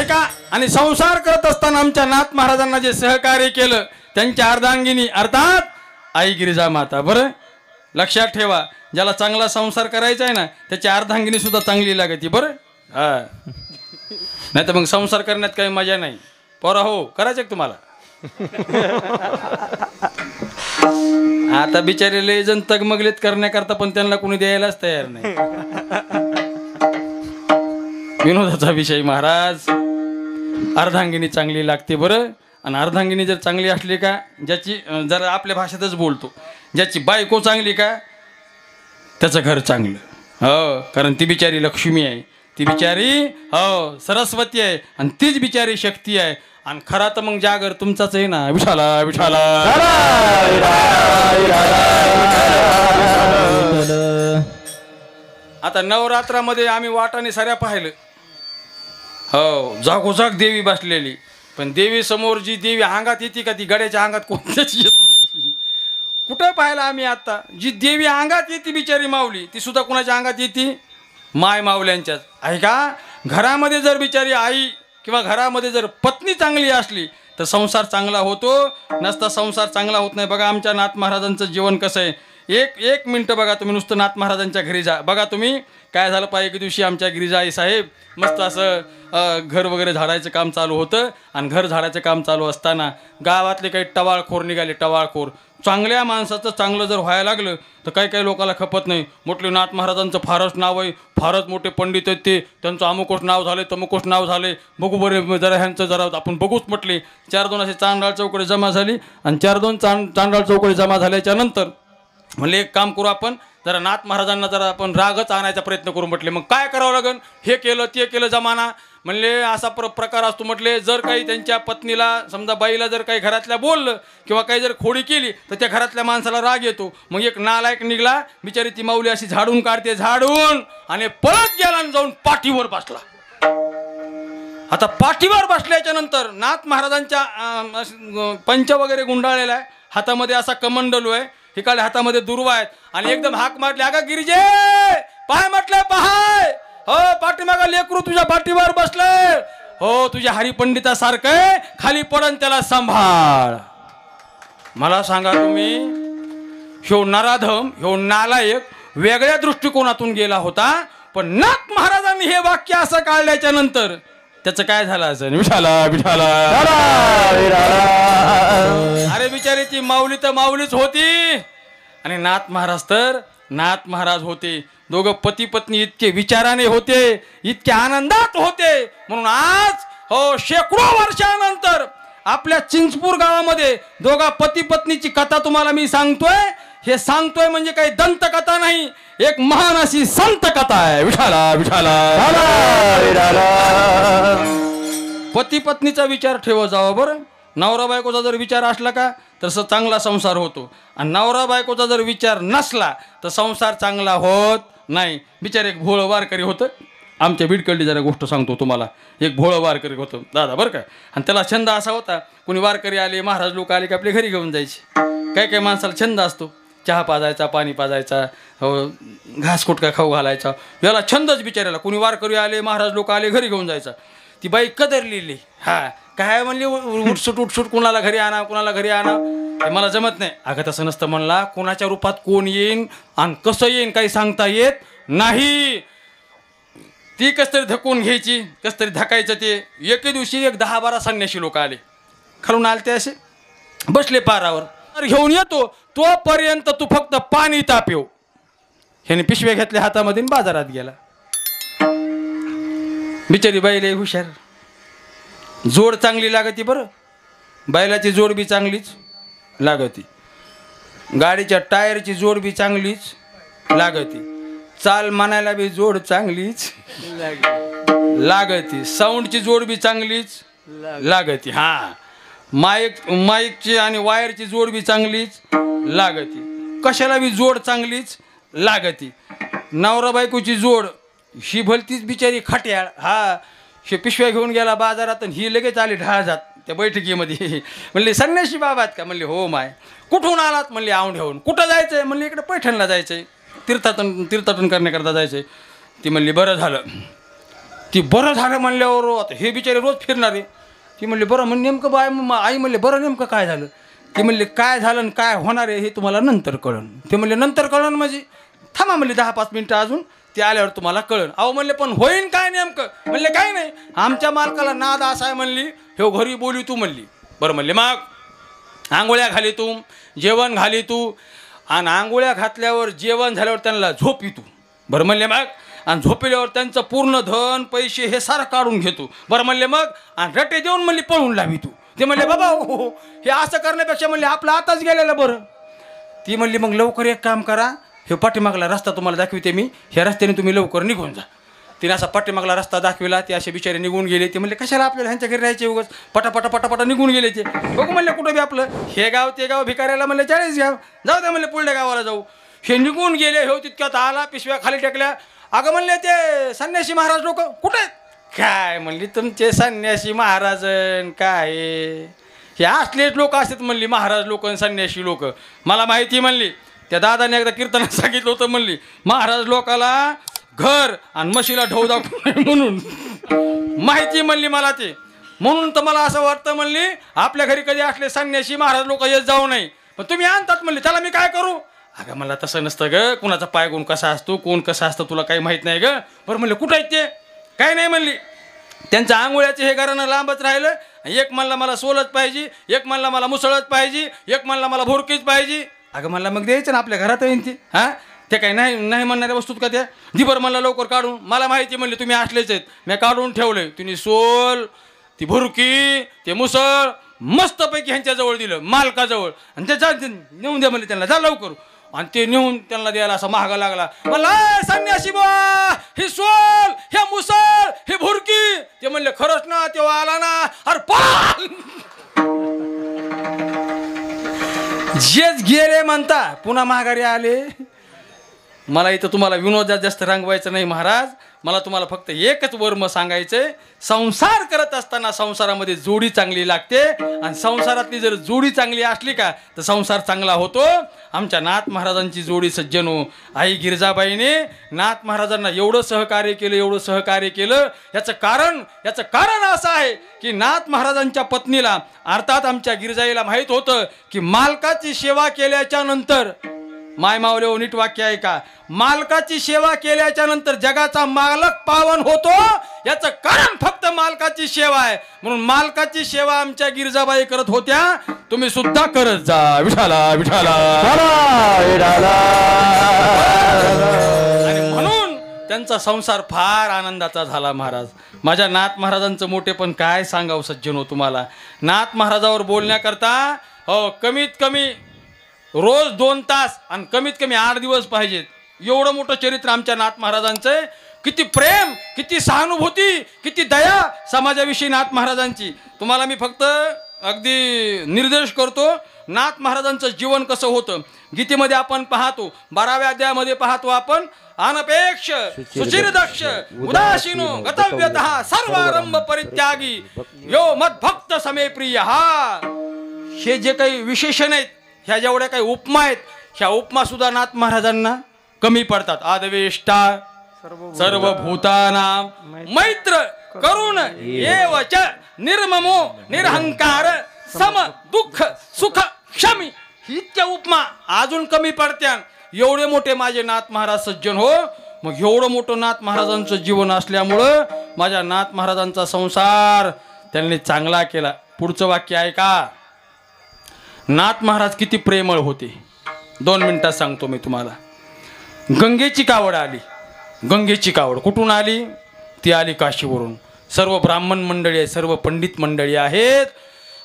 ऐका. आणि संसार करत असताना आमच्या नाथ महाराजांना जे सहकार्य केलं त्यांच्या अर्धांगिनी अर्थात आई गिरिजा माता. बरं लक्षात ठेवा. ज्याला चांगला संसार करायचा आहे ना त्याची अर्धांगिनी सुद्धा चांगली लागते. बरं नाही तर मग संसार करण्यात काही मजा नाही. पोरा हो करायचं का तुम्हाला? आता बिचारे लय जण तगमगलेत करण्याकरता पण त्यांना कोणी द्यायलाच तयार नाही. विनोदाचा विषय महाराज. अर्धांगिनी चांगली लागते. बरं आणि अर्धांगिनी जर चांगली असली का, ज्याची जरा आपल्या भाषेतच बोलतो, ज्याची बायको चांगली का त्याचं घर चांगलं. हो कारण ती बिचारी लक्ष्मी आहे, ती बिचारी हो सरस्वती आहे आणि तीच बिचारी शक्ती आहे. आणि खरा तर मग जागर तुमचाच आहे ना. विठाला विठाला. आता नवरात्रामध्ये आम्ही वाटाने साऱ्या पाहिलं. हो जागोजाग देवी बसलेली. पण देवी समोर जी देवी अंगात येते का ती गड्याच्या अंगात कोणत्याच येत नाही. कुठं पाहिलं आम्ही आता? जी देवी अंगात येते बिचारी माऊली ती सुद्धा कुणाच्या अंगात येते? माय माऊल्यांच्याच आहे का. घरामध्ये जर बिचारी आई किंवा घरामध्ये जर पत्नी चांगली असली तर संसार चांगला होतो, नसता संसार चांगला होत नाही. बघा आमच्या नाथ महाराजांचं जीवन कसं आहे. एक मिनटं बघा तुम्ही नुसतं नाथ महाराजांच्या घरी जा. बघा तुम्ही काय झालं पाहिजे. एके दिवशी आमच्या गिरिजाई साहेब मस्त असं घर वगैरे झाडायचं काम चालू होतं. आणि घर झाडायचं काम चालू असताना गावातले काही टवाळखोर निघाले. टवाळखोर. चांगल्या माणसाचं चांगलं जर व्हायला लागलं तर काही काही लोकांना खपत नाही. म्हटलं नाथ महाराजांचं फारच नाव आहे, फारच मोठे पंडित आहेत ते, त्यांचं अमुकोच नाव झाले तमुकोच नाव झाले, बघू बरे जरा ह्यांचं जरा आपण बघूच म्हटले. 4-2 असे चांडाळ चौकडे जमा झाली. आणि 4-2 चांडाळ चौकडे जमा झाल्याच्या नंतर म्हणले एक काम करू आपण, जरा नाथ महाराजांना जरा आपण रागच आणायचा प्रयत्न करू. म्हटले मग काय करावं लागेल. हे केलं ते केलं जमाना. म्हणले असा प्रकार असतो. म्हटले जर काही त्यांच्या पत्नीला समजा बाईला जर काही घरातल्या बोललं किंवा काही जर खोडी केली तर त्या घरातल्या माणसाला राग येतो. मग एक नालायक निघला. बिचारी ती माऊली अशी झाडून काढते, झाडून आणि पळत गेला आणि जाऊन पाठीवर बसला. आता पाठीवर बसल्याच्या नंतर नाथ महाराजांच्या पंच वगैरे गुंडाळलेला आहे. हातामध्ये असा कमंडलू आहे, इकडे हातामध्ये दुर्वा आहेत. आणि एकदम हाक मारली, अगं गिरिजे पाय म्हटलं पाहाय. हो पाठीमागं लेकरू तुझ्या पाठीवर बसलंय. हो तुझ्या हरिपंडितासारखं आहे, खाली पडन त्याला सांभाळ. मला सांगा तुम्ही, ह्यो नराधम ह्यो नालायक वेगळ्या दृष्टिकोनातून गेला होता. पण नाथ महाराजांनी हे वाक्य असं काढल्याच्या नंतर त्याचं काय झालं असं. विठाला विठाला. अरे बिचारी ती माऊली तर माऊलीच होती आणि नाथ महाराज तर नाथ महाराज होते. दोघं पती पत्नी इतके विचाराने होते, इतके आनंदात होते. म्हणून आज हो शेकडो वर्षानंतर आपल्या चिंचपूर गावामध्ये दोघा पती पत्नीची कथा तुम्हाला मी सांगतोय. हे सांगतोय म्हणजे काही दंतकथा नाही, एक महान अशी संत कथा आहे. विठाला विठाला. पती पत्नीचा विचार ठेवा जावा. बरं नवरा बायकोचा जर विचार असला का तर चांगला संसार होतो. आणि नवरा बायकोचा जर विचार नसला तर संसार चांगला होत नाही. बिचार एक भोळं वारकरी होतं आमच्या बीडकडली. जरा गोष्ट सांगतो तुम्हाला. एक भोळं वारकरी होतं दादा बरं का. आणि त्याला छंद असा होता, कोणी वारकरी आले महाराज लोक आले की आपल्या घरी घेऊन जायचे. काही काही माणसाला छंद असतो, चहा पाजायचा, पाणी पाजायचा, घास कुटका खाऊ घालायचा. याला छंदच बिचारायला. कोणी वारकरी आले महाराज लोक आले घरी घेऊन जायचा. ती बाई कदरलेली. हा काय म्हणली उठसूट कुणाला घरी आणा कुणाला घरी आणा. मला जमत नाही. अगं तसं नसतं म्हणला. कोणाच्या रूपात कोण येईन आणि कसं येईन काही सांगता येत नाही. ती कस तरी धकून घ्यायची, कस तरी धकायचं. ते एके दिवशी एक 10-12 संन्याशी लोक आले. खालून आले ते असे बसले पारावर. घेऊन येतो तोपर्यंत तू फक्त पाणी तापेव. ह्याने पिशव्या घेतल्या हातामध्ये बाजारात गेला. बिचारी बाई लय हुशार, जोड चांगली लागती बरं, बैलाची जोड बी चांगलीच लागती, गाडीच्या टायरची जोड बी चांगलीच लागती, चाल म्हणायला बी जोड चांगलीच लागती, साऊंडची जोड बी चांगलीच लागती, हां माईकची आणि वायरची जोड बी चांगलीच लागती, कशाला बी जोड चांगलीच लागती. नवरा बायकोची जोड ही भलतीच बिचारी खट्याळ. हा हे पिशव्या घेऊन गेला बाजारात आणि ही लगेच आली ढाळ जात त्या बैठकीमध्ये. म्हणले संन्याशी बाबा आहेत का? म्हणले हो माय. कुठून आलात? म्हणले औंढ्याहून. कुठं जायचं आहे? म्हणले इकडे पैठणला जायचं आहे, तीर्थाटन करण्याकरता जायचं आहे. ती म्हणली बरं झालं. ती बरं झालं म्हणल्यावर आता हे बिचारे रोज फिरणार आहे. ती म्हणली बरं म्हणजे नेमकं बाय आई म्हणले बरं नेमकं काय झालं? ती म्हणली काय झालं आणि काय होणार आहे हे तुम्हाला नंतर कळन. ते म्हणले नंतर कळन म्हणजे? थांबा म्हणले 10-5 मिनटं अजून, ते आल्यावर तुम्हाला कळन. अहो म्हणले पण होईन काय नेमकं? म्हणले काय नाही, आमच्या मालकाला नाद असा आहे म्हणली, हे घरी बोलू तू म्हणली. बरं म्हणले मग आंघोळ्या घाली तू, जेवण घाली तू, आणि आंघोळ्या घातल्यावर जेवण झाल्यावर त्यांना झोपी तू. बरं म्हणले मग, आणि झोपल्यावर त्यांचं पूर्ण धन पैसे हे सारं काढून घेतो. बरं म्हणले मग, आणि रटे देऊन म्हणली पळून लावी तू. ते म्हणले बाबा हो हे असं करण्यापेक्षा म्हणले आपलं आताच गेलेलं बरं. ती म्हणली मग लवकर एक काम करा, हे पाठीमागला रस्ता तुम्हाला दाखविते मी, ह्या रस्त्याने तुम्ही लवकर निघून जा. तिने असा पाठीमागला रस्ता दाखविला. ते असे बिचारे निघून गेले. ते म्हणले कशाला आपल्याला ह्यांच्या घरी राहायचे उगाच, पटापटा निघून गेले. ते बघू म्हणले कुठं बी आपलं हे गाव ते गाव, भिकाऱ्याला म्हणले 40 गाव, जाऊ द्या म्हणले पुढल्या गावाला जाऊ. हे निघून गेले. हो तितक्यात आला, पिशव्या खाली टेकल्या. अगं म्हणले ते संन्यासी महाराज लोक कुठे आहेत? काय म्हणली तुमचे संन्यासी महाराज काय हे असलेच लोक असतात म्हणली, महाराज लोक आणि संन्यासी लोक. मला माहिती म्हणली, त्या दादाने एकदा कीर्तनात सांगितलं होतं म्हणली, महाराज लोकाला घर आणि म्हशीला ढो दाखवू नये म्हणून माहिती म्हणली मला. ते म्हणून तर मला असं वाटतं म्हणली आपल्या घरी कधी असले संन्यासी महाराज लोक येत जाऊ नये. पण तुम्ही आणतात म्हणले, त्याला मी काय करू? अगं मला तसं नसतं ग, कुणाचा पाय गुण कसा असतो, कोण कसं असतं तुला काही माहीत नाही ग. बरं म्हणले कुठं आहेत ते? काय नाही म्हणली. त्यांचं आंघोळ्याचे हे घरानं लांबच राहिलं. एक म्हणला मला सोलच पाहिजे, एक म्हणला मला मुसळच पाहिजे, एक म्हणला मला भोरकीच पाहिजे. अगं म्हणला मग द्यायचं ना, आपल्या घरात येईन ती. हां ते काही नाही म्हणणाऱ्या वस्तूत का त्या? दिबर म्हणला लवकर काढून. मला माहिती म्हणली तुम्ही असलेच आहेत, मी काढून ठेवले. तिने सोल, ती भुरकी, ते मुसळ मस्तपैकी ह्यांच्याजवळ दिलं, मालकाजवळ. आणि त्याच्या नेऊन द्या म्हणले त्यांना, जा लवकर. आणि ते नेऊन त्यांना द्यायला असा महागा लागला. म्हणला संन्यासी बुवा, ही सोल, हे मुसळ, हे भुरकी. ते म्हणले खरंच ना, तेव्हा आला ना. अरे पाल जेच गेले म्हणता पुन्हा महागारी आले. मला इथं तुम्हाला विनोदात जास्त रंगवायचं नाही महाराज. मला तुम्हाला फक्त एकच वर्म सांगायचंय, संसार करत असताना संसारामध्ये जोडी चांगली लागते. आणि संसारातली जर जोडी चांगली असली का तर संसार चांगला होतो. आमच्या नाथ महाराजांची जोडी सज्जनो, आई गिरजाबाईने नाथ महाराजांना एवढं सहकार्य केलं. याचं कारण असं आहे की नाथ महाराजांच्या पत्नीला अर्थात आमच्या गिरजाईला माहीत होतं की मालकाची सेवा केल्याच्या नंतर, माय मावले नीट वाक्य आहे का, मालकाची सेवा केल्याच्या नंतर जगाचा मालक पावन होतो. याचं कारण फक्त मालकाची सेवा आहे. म्हणून मालकाची सेवा आमच्या गिरजाबाई करत होत्या, तुम्ही सुद्धा करत जा. विठाला विठाला. आणि म्हणून त्यांचा संसार फार आनंदाचा झाला. महाराज माझ्या नाथ महाराजांचं मोठेपण काय सांगावं सज्जनो तुम्हाला. नाथ महाराजावर बोलण्याकरता हो कमीत कमी रोज 2 तास आणि कमीत कमी 8 दिवस पाहिजेत. एवढं मोठं चरित्र आमच्या नाथ महाराजांचं. किती प्रेम, किती सहानुभूती, किती दया समाजाविषयी नाथ महाराजांची. तुम्हाला मी फक्त अगदी निर्देश करतो, नाथ महाराजांचं जीवन कसं होतं. गीतेमध्ये आपण पाहतो, 12व्या अध्यायामध्ये पाहतो आपण, अनपेक्ष सुचिरदक्ष उदासीनो गतव्यतः सर्वारंभ परित्यागी यो मद्भक्त समे प्रिय. हा हे जे काही विशेषण आहेत, ह्या जेवढ्या काही उपमा आहेत, ह्या उपमा सुद्धा नाथ महाराजांना कमी पडतात. आदवेष्टा सर्वभूतानां मैत्र करुण एवच निर्ममो निरहंकार सम दुःख सुख क्षमी. इतक्या उपमा अजून कमी पडत्या. एवढे मोठे माझे नाथ महाराज सज्जन हो. मग एवढं मोठं नाथ महाराजांचं जीवन असल्यामुळं माझ्या नाथ महाराजांचा संसार त्यांनी चांगला केला. पुढचं वाक्य आहे का, नाथ महाराज किती प्रेमळ होते. 2 मिनिटात सांगतो मी तुम्हाला. गंगेची कावड आली. गंगेची कावड कुठून आली ती आली काशीवरून. सर्व ब्राह्मण मंडळी आहे, सर्व पंडित मंडळी आहेत.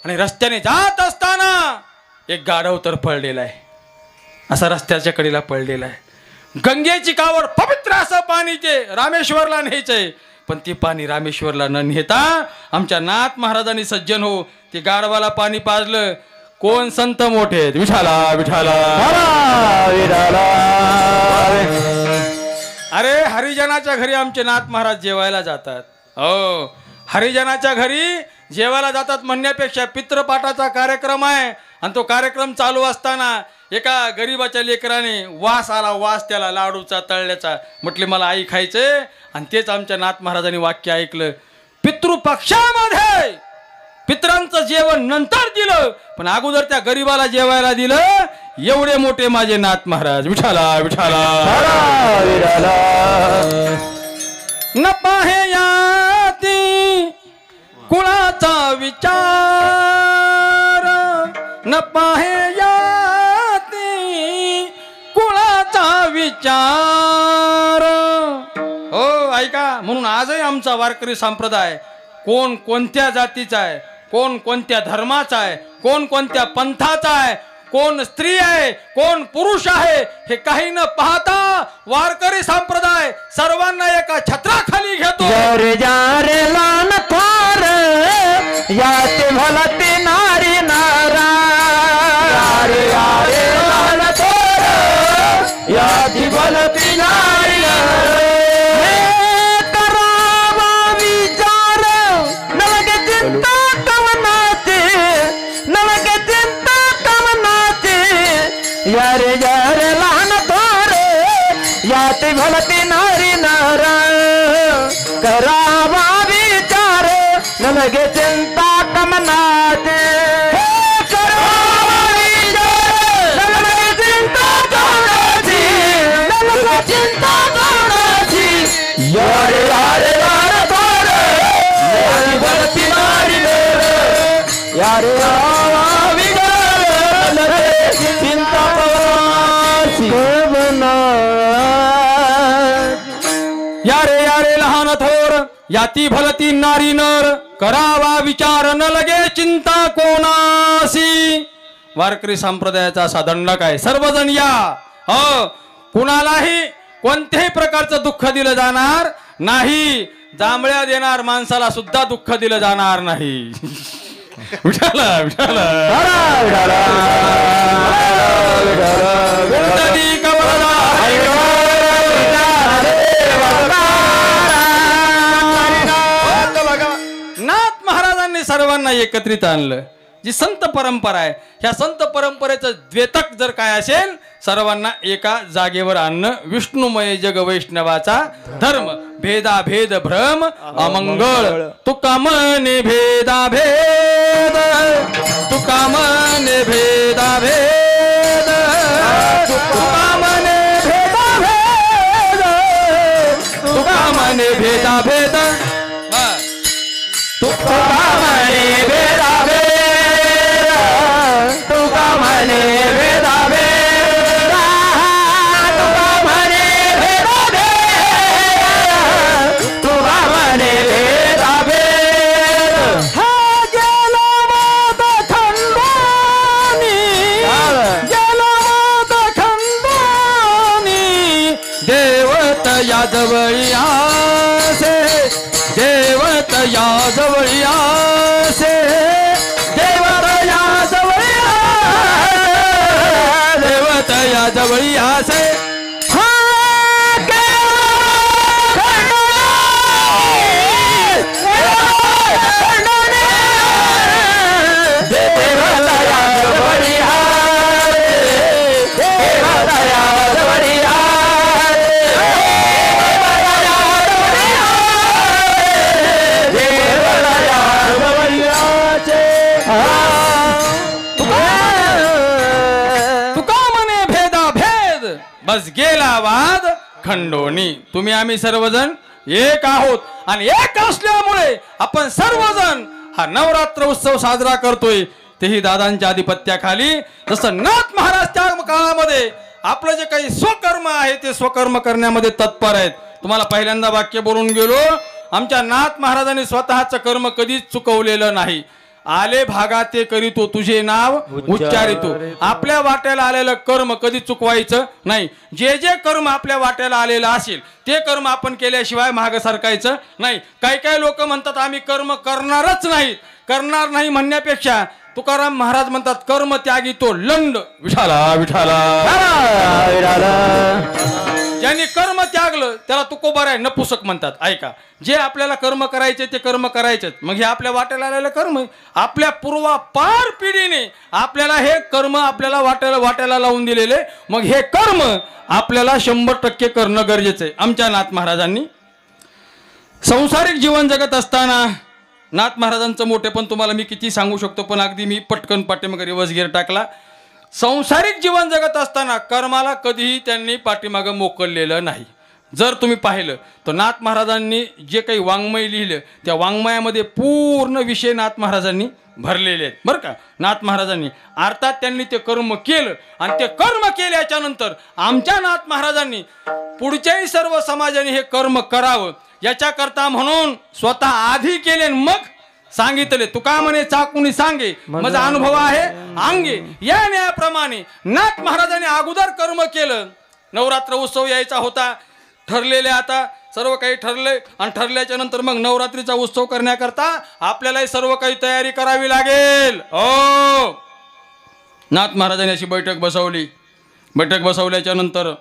आणि रस्त्याने जात असताना एक गाढव तर पडलेला आहे, असा रस्त्याच्या कडेला पडलेला आहे. गंगेची कावड पवित्र असं पाणी ते रामेश्वरला न्यायचंय, पण ते पाणी रामेश्वरला न नेता आमच्या नाथ महाराजांनी सज्जन हो ते गाढवाला पाणी पाजलं. कोण संत मोठे आहेत? विठाला विठाला. अरे हरिजनाच्या घरी आमचे नाथ महाराज जेवायला जातात. हो, हरिजनाच्या घरी जेवायला जातात म्हणण्यापेक्षा पितृपाठाचा कार्यक्रम आहे आणि तो कार्यक्रम चालू असताना एका गरीबाच्या लेकराने वास आला, वास त्याला लाडूचा तळल्याचा. म्हटले मला आई खायचंय. आणि तेच आमच्या नाथ महाराजांनी वाक्य ऐकलं, पितृपक्षामध्ये पितरांचं जेवण नंतर दिलं पण अगोदर त्या गरीबाला जेवायला दिलं. एवढे मोठे माझे नाथ महाराज. विठाला विठाला. न पाहे याती कुळाचा विचार, न पाहे याती कुळाचा विचार. हो ऐका, म्हणून आजही आमचा वारकरी संप्रदाय कोण कोणत्या जातीचा आहे, कोण कोणत्या धर्माचा आहे, कोण कोणत्या पंथाचा आहे, कोण स्त्री आहे, कोण पुरुष आहे, हे काही न पाहता वारकरी संप्रदाय सर्वांना एका छत्राखाली घेतो. लान थार याते भलते नारी नारा, लान थार याती भलती नारी करावा विचार, नवगे चिंता कमनाचे, नवगे चिंता कमनाचे. यारे यारे लहान थोरे याते भलती नारी नारा, करावा विचार नलगे चिंता कमनाचे. करावा विचार नलगे चिंता कमनाची, नलगे चिंता कमनाची. यारे यारे लहान थोरे याते भलती नारी नारा, यारे आवा विचार नलगे चिंता कमनाची. यारे यारे लहान थोर याती भलती नारी नर, करावा विचार न लगे चिंता कोणासी. वारकरी संप्रदायाचा असा दंडक आहे. सर्वजण या. हो, कुणालाही कोणत्याही प्रकारचं दुःख दिलं जाणार नाही. जांभळ्या देणार माणसाला सुद्धा दुःख दिलं जाणार नाही. विठाला विठाला. नाथ महाराजांनी सर्वांना एकत्रित आणलं. जी संत परंपरा आहे, ह्या संत परंपरेचं द्वेतक जर काय असेल, सर्वांना एका जागेवर आणणं. विष्णुमय जग वैष्णवाचा धर्म, भेदा भेद भ्रम अमंगळ. तुका मने भेदा भेद, तुका मने भेदा भेद, तुका मने भेदा भेद, तुका मने भेदा भेद, तुका मने भेदा भेद, तुका मने भेदा भेद, तुका मने भेदा भेद, तुका मने भेदा भेद. हा गेला वाद खंडोनी, गेला वाद खंडोनी. देवत या जवळी आसे, देवत या जवळी आसे, देवत या जवळी आसे, देवत या जवळी आसे. बस गेला वाद खंडोनी. तुम्ही आम्ही सर्वजण एक आहोत आणि एक असल्यामुळे आपण सर्वजण हा नवरात्र उत्सव साजरा करतोय. तेही दादांच्या आधिपत्याखाली. जसं नाथ महाराज त्या काळामध्ये आपलं जे काही स्वकर्म आहे ते स्वकर्म करण्यामध्ये तत्पर आहेत. तुम्हाला पहिल्यांदा वाक्य बोलून गेलो, आमच्या नाथ महाराजांनी स्वतःचं कर्म कधीच चुकवलेलं नाही. आले भागा ते करीतो तुझे नाव उच्चारितो. आपल्या वाट्याला आलेलं कर्म कधी चुकवायचं नाही. जे जे कर्म आपल्या वाट्याला आलेलं असेल ते कर्म आपण केल्याशिवाय मागं सरकायचं नाही. काही काही लोक म्हणतात आम्ही कर्म करणारच नाही. करणार नाही म्हणण्यापेक्षा तुकाराम महाराज म्हणतात कर्म त्यागी तो लंड. विठाला विठाला. ज्यांनी कर्म त्यागलं त्याला तुकोबार आहे नपुसक म्हणतात. ऐका, जे आपल्याला कर्म करायचे ते कर्म करायचेच. मग हे आपल्या वाट्याला आलेलं कर्म आपल्या पूर्वापार पिढीने आपल्याला हे कर्म आपल्याला वाट्याला लावून दिलेले. मग हे कर्म आपल्याला 100% करणं गरजेचं आहे. आमच्या नाथ महाराजांनी संसारिक जीवन जगत असताना नाथ महाराजांचं मोठे पण तुम्हाला मी किती सांगू शकतो, पण अगदी मी पटकन पाठीमागे रिवर्स गिअर टाकला. संसारिक जीवन जगत असताना कर्माला कधीही त्यांनी पाठीमागं मोकललेलं नाही. जर तुम्ही पाहिलं तर नाथ महाराजांनी जे काही वाङ्मय लिहिलं त्या वाङ्मयामध्ये पूर्ण विषय नाथ महाराजांनी भरलेले आहेत बरं का. नाथ महाराजांनी अर्थात त्यांनी ते कर्म केलं आणि ते कर्म केल्याच्या नंतर आमच्या नाथ महाराजांनी पुढच्याही सर्व समाजाने हे कर्म करावं याच्याकरता म्हणून स्वतः आधी केले मग सांगितले. तुका म्हणे चाकुनी सांगे माझा अनुभव आहे अंगे. या न्यायाप्रमाणे नाथ महाराजांनी अगोदर कर्म केलं. नवरात्र उत्सव यायचा होता ठरलेले. आता सर्व काही ठरले आणि ठरल्याच्या नंतर मग नवरात्रीचा उत्सव करण्याकरता आपल्याला सर्व काही तयारी करावी लागेल. हो, नाथ महाराजांनी अशी बैठक बसवली. बैठक बसवल्याच्या नंतर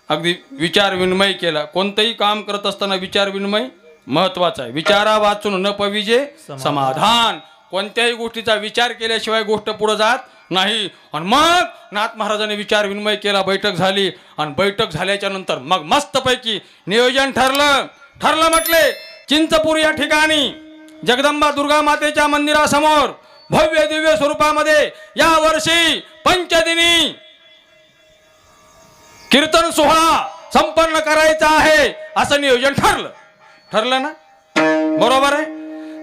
अगदी विचार विनिमय केला. कोणतंही काम करत असताना विचार विनिमय महत्वाचा आहे. विचारा वाचून न पविजे समाधान. कोणत्याही गोष्टीचा विचार केल्याशिवाय गोष्ट पुढे जात नाही. आणि मग नाथ महाराजांनी विचार विनिमय केला. बैठक झाली आणि बैठक झाल्याच्या नंतर मग मस्तपैकी नियोजन ठरलं म्हटले चिंचपूर या ठिकाणी जगदंबा दुर्गा मातेच्या मंदिरासमोर भव्य दिव्य स्वरूपामध्ये या वर्षी पंचदिनी कीर्तन सोहळा संपन्न करायचा आहे असं नियोजन ठरलं ना. बरोबर आहे.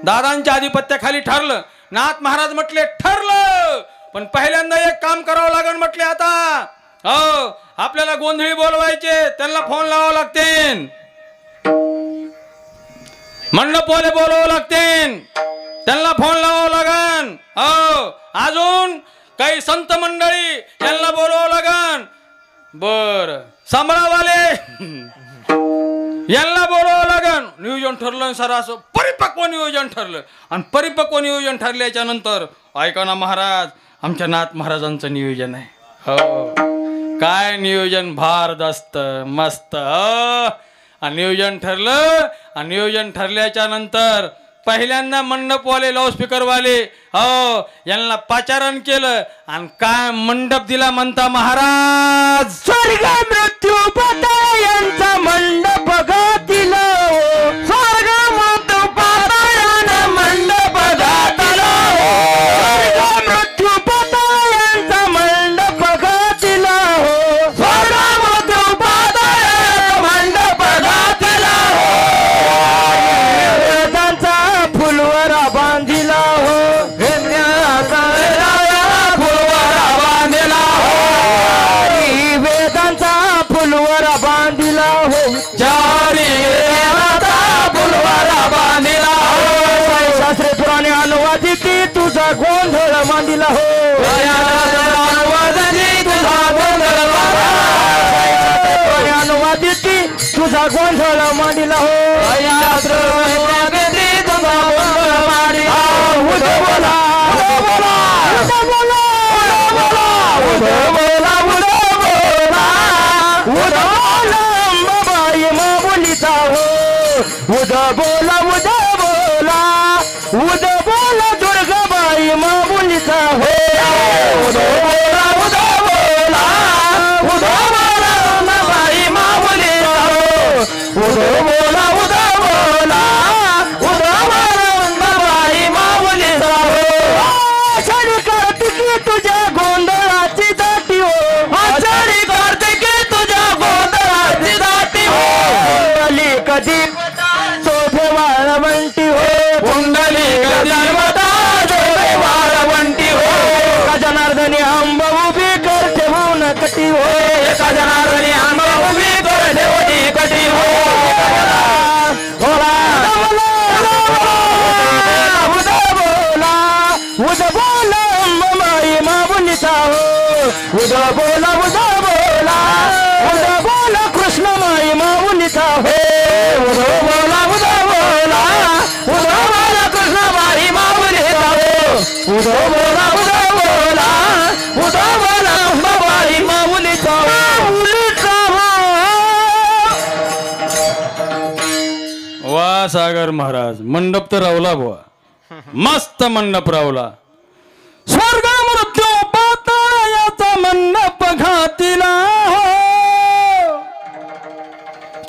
दादांच्या आधिपत्याखाली ठरलं. नाथ महाराज म्हटले ठरलं, पण पहिल्यांदा एक काम करावं लागेल म्हटले. आता हो, आपल्याला गोंधळी बोलवायचे, त्यांना फोन लावावं लागतील, मंडपवाले बोलवावं लागतील, त्यांना फोन लावावं लागेल. हो, अजून काही संत मंडळी यांना बोलवावं लागेल. बर, सांभाळावाले यांना बोलावं लागेल. नियोजन ठरलं सर, असं परिपक्व नियोजन ठरलं. आणि परिपक्व नियोजन ठरल्याच्या नंतर ऐका ना महाराज, आमच्या नाथ महाराजांचं नियोजन आहे. हो, काय नियोजन भारदस्त मस्त. आणि नियोजन ठरलं आणि नियोजन ठरल्याच्या नंतर पहिल्यांदा मंडपवाले लाऊडस्पीकरवाले हो यांना पाचारण केलं. आणि काय मंडप दिला म्हणता महाराज. स्वर्ग मृत्यू पाताळांचा मंडप गातीला. स्वर्ग मृत्यू पाताळांना मंडप गातीला. स्वर्ग मृत्यू पाताळांचा मंडप गातीला. स्वर्ग मृत्यू पाताळांचा मंडप गातीला. वेदांचा फुलवरा बांधिला हो. वेदांचा फुलवरा बांधिला हो. चारी वेदांचा फुलवरा बांधिला हो. शास्त्रे पुराणे अनुवादित तुझा गोंधळ मांडिला हो. अनुवादित तुझा गोंधळ मांडिला हो. उदा बोला उदा बोला उदा बोला दुर्गाबाई मामुलीचा हो. उदा बोला उदा बोला उदा बोला बाई मामुलीचा हो. उदा बोला उदा बोला उदा बोला बाई मामुलीचा हो. आषाढी कार्तिकी तुझ्या गोंधळाची दाटी हो. आषाढी कार्तिकी तुझ्या गोंधळाची दाटी हो. कधी वाळवंटी हो. पुंडली गजनवता वाळवंटी हो. गजनार्दनी उदो बोला अंबाबाई माऊलीचा वा सागर महाराज मंडप तर रावला बुवा, मस्त मंडप रावला. स्वर्ग मृत्यू पाताळाचा मंडप घातिला हो,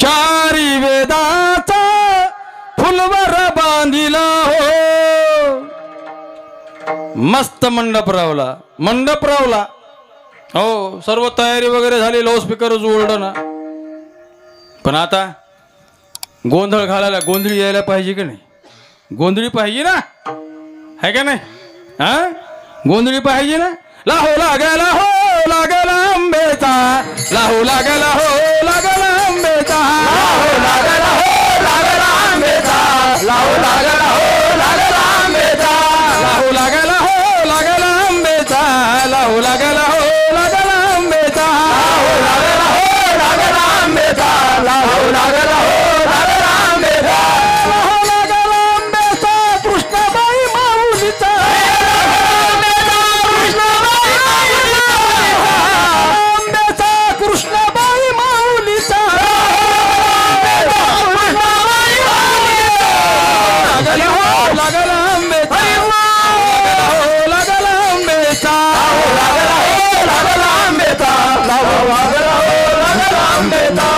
चारी वेदाचा फुलवर बांधिला हो. मस्त मंडप रावला, मंडप रावला हो. सर्व तयारी वगैरे झाली, लाऊडस्पीकर जोडलं ना. पण आता गोंधळ घालायला गोंधळी यायला पाहिजे की नाही? गोंधळी पाहिजे ना, है का नाही? हा, गोंधळी पाहिजे ना. लाहो लागला हो लागला आंबेचा, लाहो लागला हो लागला आंबेचा, लाहो लागला हो लागला आंबेचा, लाहो लागला हो लागला आंबेचा, लाहो लागला हो लागला आंबेचा, लाहो लागला हो लागला आंबेचा, लाहो लागला हो लागला आंबेचा, लाहो लागला हो लागला आंबेचा, लाहो लागला आंबेचा कृष्णाबाई माऊलीचा, आंबेचा कृष्णाबाई माऊलीचा, लागला हो लागला आंबेचा, लागला आंबेचा, लागला हो लागला आंबेचा, लाहो लागला हो लागला आंबेचा,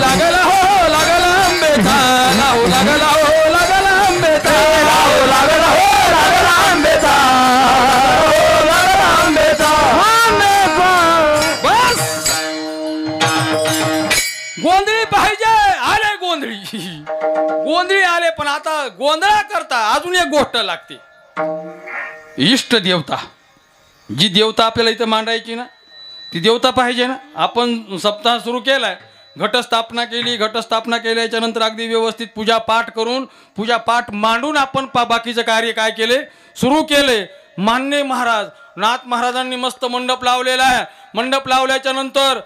लागला हो लागला आंबेचा, लाहो लागला हो लागला आंबेचा, लाहो लागला हो लागला आंबेचा, लागला आंबेचा, बस गोंधळी पाहिजे. आले गोंधळी, गोंधळी आले. पण आता गोंधळा करता अजून एक गोष्ट लागते. इष्ट देवता, जी देवता आपल्याला इथं मांडायची ना, ती देवता पाहिजे ना. आपण सप्ताह सुरू केलाय, घटस्थापना केली. घटस्थापना केल्याच्या नंतर अगदी व्यवस्थित पूजापाठ करून, पूजापाठ मांडून आपण बाकीचं कार्य काय केले, सुरू केले. मान्य महाराज नाथ महाराजांनी मस्त मंडप लावलेला आहे. मंडप लावल्याच्या नंतर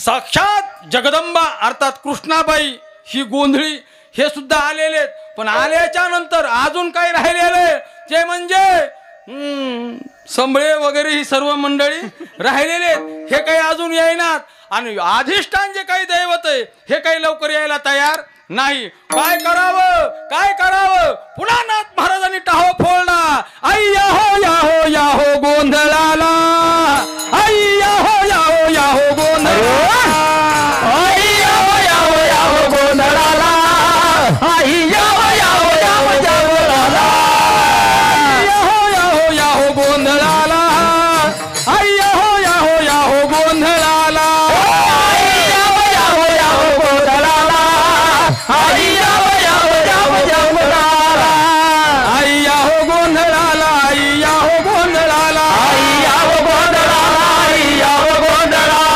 साक्षात जगदंबा अर्थात कृष्णाबाई ही गोंधळी हे सुद्धा आलेले आहेत. पण आल्याच्या नंतर अजून काही राहिलेले ते म्हणजे संबळे वगैरे ही सर्व मंडळी राहिलेले आहेत. हे काही अजून येईनात. आणि अधिष्ठान जे काही दैवत आहे हे काही लवकर यायला तयार नाही. काय करावं, काय करावं? पुन्हा नाथ महाराजांनी टाहो फोडला. आई याहो याहो गोंधळाला, आई याहो गोंधळाला, आई याहो याहो याहो गोंधळाला, आई याहो याहो याहो गोंधळाला, याहो गोंधळाला, आई याहो गोंधळाला, आई याहो याहो याहो गोंधळाला, आई याहो याहो याहो गोंधळाला, आई याहो गोंधळाला, आई याहो गोंधळाला, आई याहो गोंधळाला, आई याहो गोंधळाला,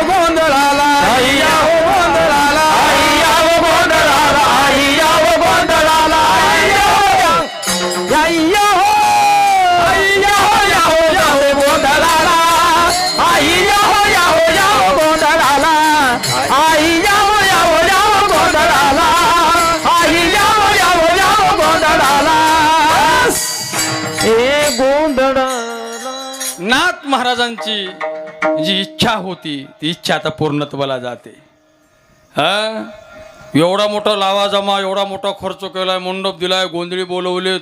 गोंधळाला, आई याहो गोंधळाला, आई याहो गोंधळाला, आई याहो गोंधळाला, आई याहो याहो याहो गोंधळाला, आई याहो याहो याहो गोंधळाला, आई याहो याहो याहो गोंधळाला, आई याहो याहो याहो गोंधळाला, ए गोंधळाला. नाथ महाराजांची जी इच्छा होती ती इच्छा आता पूर्णत्वाला जाते. हा, एवढा मोठा लावाजमा, एवढा मोठा खर्च केलाय, मंडप दिलाय, गोंधळी बोलवलेत,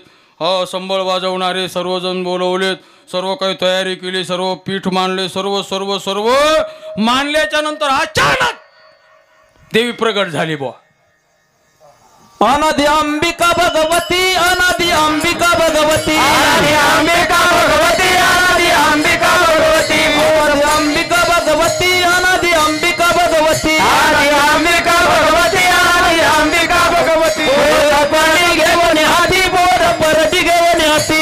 संबळ वाजवणारे सर्वजण बोलवलेत, सर्व काही तयारी केली, सर्व पीठ मांडले, सर्व सर्व सर्व मांडल्याच्या नंतर अचानक देवी प्रगट झाली बुवा. अनादि अंबिका भगवती, अनादि अंबिका भगवती, अनादि अंबिका भगवती, अनादि अंबिका भगवती, अनादि अंबिका भगवती, अनादि अंबिका भगवती, अनादि अंबिका भगवती, अनादि अंबिका भगवती. पडी घेऊन हाती बोध परटी घेऊन हाती,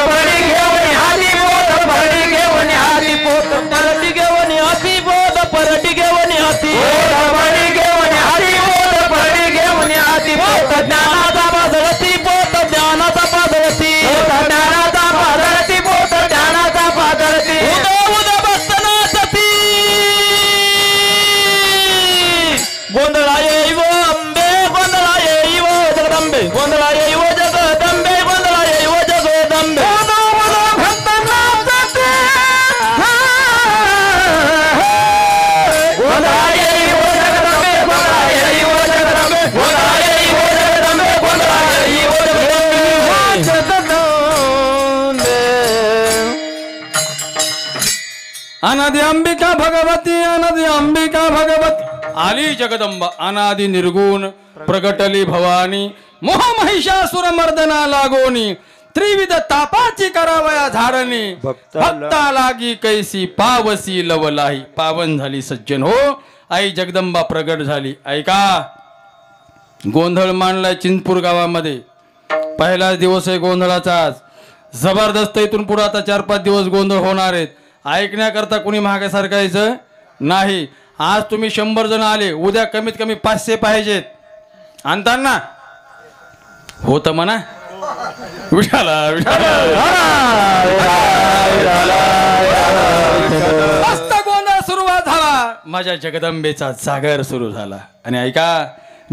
पडी घेऊन हाती बोध परटी घेऊन हाती, पोत परटी घेऊन हाती बोध परटी घेऊन हाती, पडी घेऊन हाती बोध परटी घेऊन हाती, पोत ज्ञानाचा पादरती, पोत ज्ञानाचा पादरती, पोत ज्ञानाचा पादरती, पोत ज्ञानाचा पादरती, उद उद भक्त नाचती, अनादि अंबिका भगवती अनादि अंबिका भगवती आली जगदंबा अनादि निर्गुण प्रगटली भवानी मोह महिषासुर मर्दना लागोनी त्रिविध तापाची करावया झाडणी भक्ता लागी कैसी पावसी लवलाही पावन झाली सज्जन हो आई जगदंबा प्रगट झाली. ऐका गोंधळ मांडलाय चिंचपूर गावामध्ये. पहिला दिवस आहे गोंधळाचा. आज जबरदस्त इथून पुढे आता 4-5 दिवस गोंधळ होणार आहेत. ऐकण्याकरता कुणी मागे सरकायचं नाही. आज तुम्ही 100 जण आले, उद्या कमीत कमी 500 पाहिजेत. आणता ना होतं म्हणा. विठाला मस्त गोंधळ सुरुवात झाला. माझ्या जगदंबेचा जागर सुरू झाला. आणि ऐका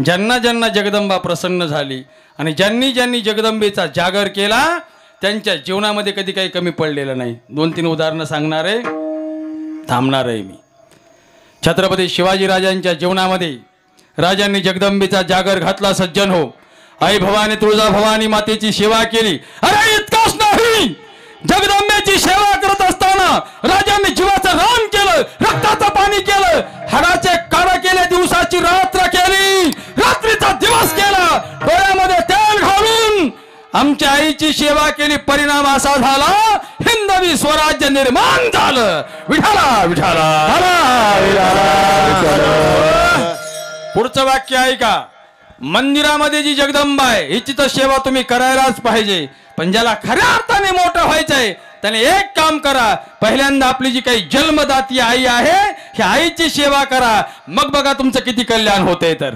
ज्यांना ज्यांना जगदंबा प्रसन्न झाली आणि ज्यांनी ज्यांनी जगदंबेचा जागर केला त्यांच्या जीवनामध्ये कधी काही कमी पडलेलं नाही. 2-3 उदाहरणं सांगणार आहे, थांबणार आहे मी. छत्रपती शिवाजी राजांच्या जीवनामध्ये राजांनी जगदंबेचा जागर घातला. सज्जन हो, आई भवानी तुळजा भवानी मातेची सेवा केली. अरे इतकंच नाही, जगदंबेची सेवा करत असताना राजांनी जीवाचं रान केलं, रक्ताचं पाणी केलं, हाडाचे काढा केले, दिवसाची रात्र केली, रात्रीचा दिवस केला, डोळ्यामध्ये तेल घालून आमच्या आईची सेवा केली. परिणाम असा झाला हिंदवी स्वराज्य निर्माण झालं. विठाला विठाला. पुढचं वाक्य ऐका. मंदिरामध्ये जी जगदंबा आहे हिची तर सेवा तुम्ही करायलाच पाहिजे. पण ज्याला खऱ्या अर्थाने मोठं व्हायचंय त्याने एक काम करा. पहिल्यांदा आपली जी काही जन्मदाती आई आहे ह्या आईची सेवा करा. मग बघा तुमचं किती कल्याण होते. तर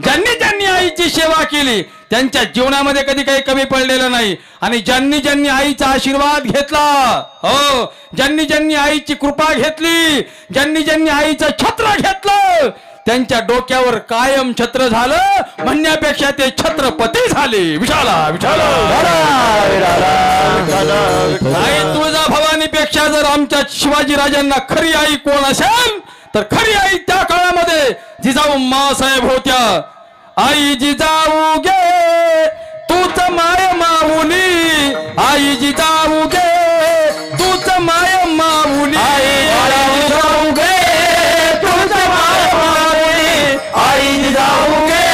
ज्यांनी ज्यांनी आईची सेवा केली त्यांच्या जीवनामध्ये कधी काही कमी पडलेलं नाही. आणि ज्यांनी ज्यांनी आईचा आशीर्वाद घेतला, हो ज्यांनी ज्यांनी आईची कृपा घेतली, ज्यांनी ज्यांनी आईचं छत्र घेतलं त्यांच्या डोक्यावर कायम छत्र झालं म्हणण्यापेक्षा ते छत्रपती झाले. विशाला विशाला. आई तुळजा भवानीपेक्षा जर आमच्या शिवाजी राजांना खरी आई कोण असेल तर खरी आई त्या काळामध्ये जिजाऊ माँसाहेब होत्या. आई जिजाऊ गे तूच माय माऊली, आई जिजाऊ गे तूच माय माऊली, आई जिजाऊ गे तूच माय माऊली, आई जिजाऊ गे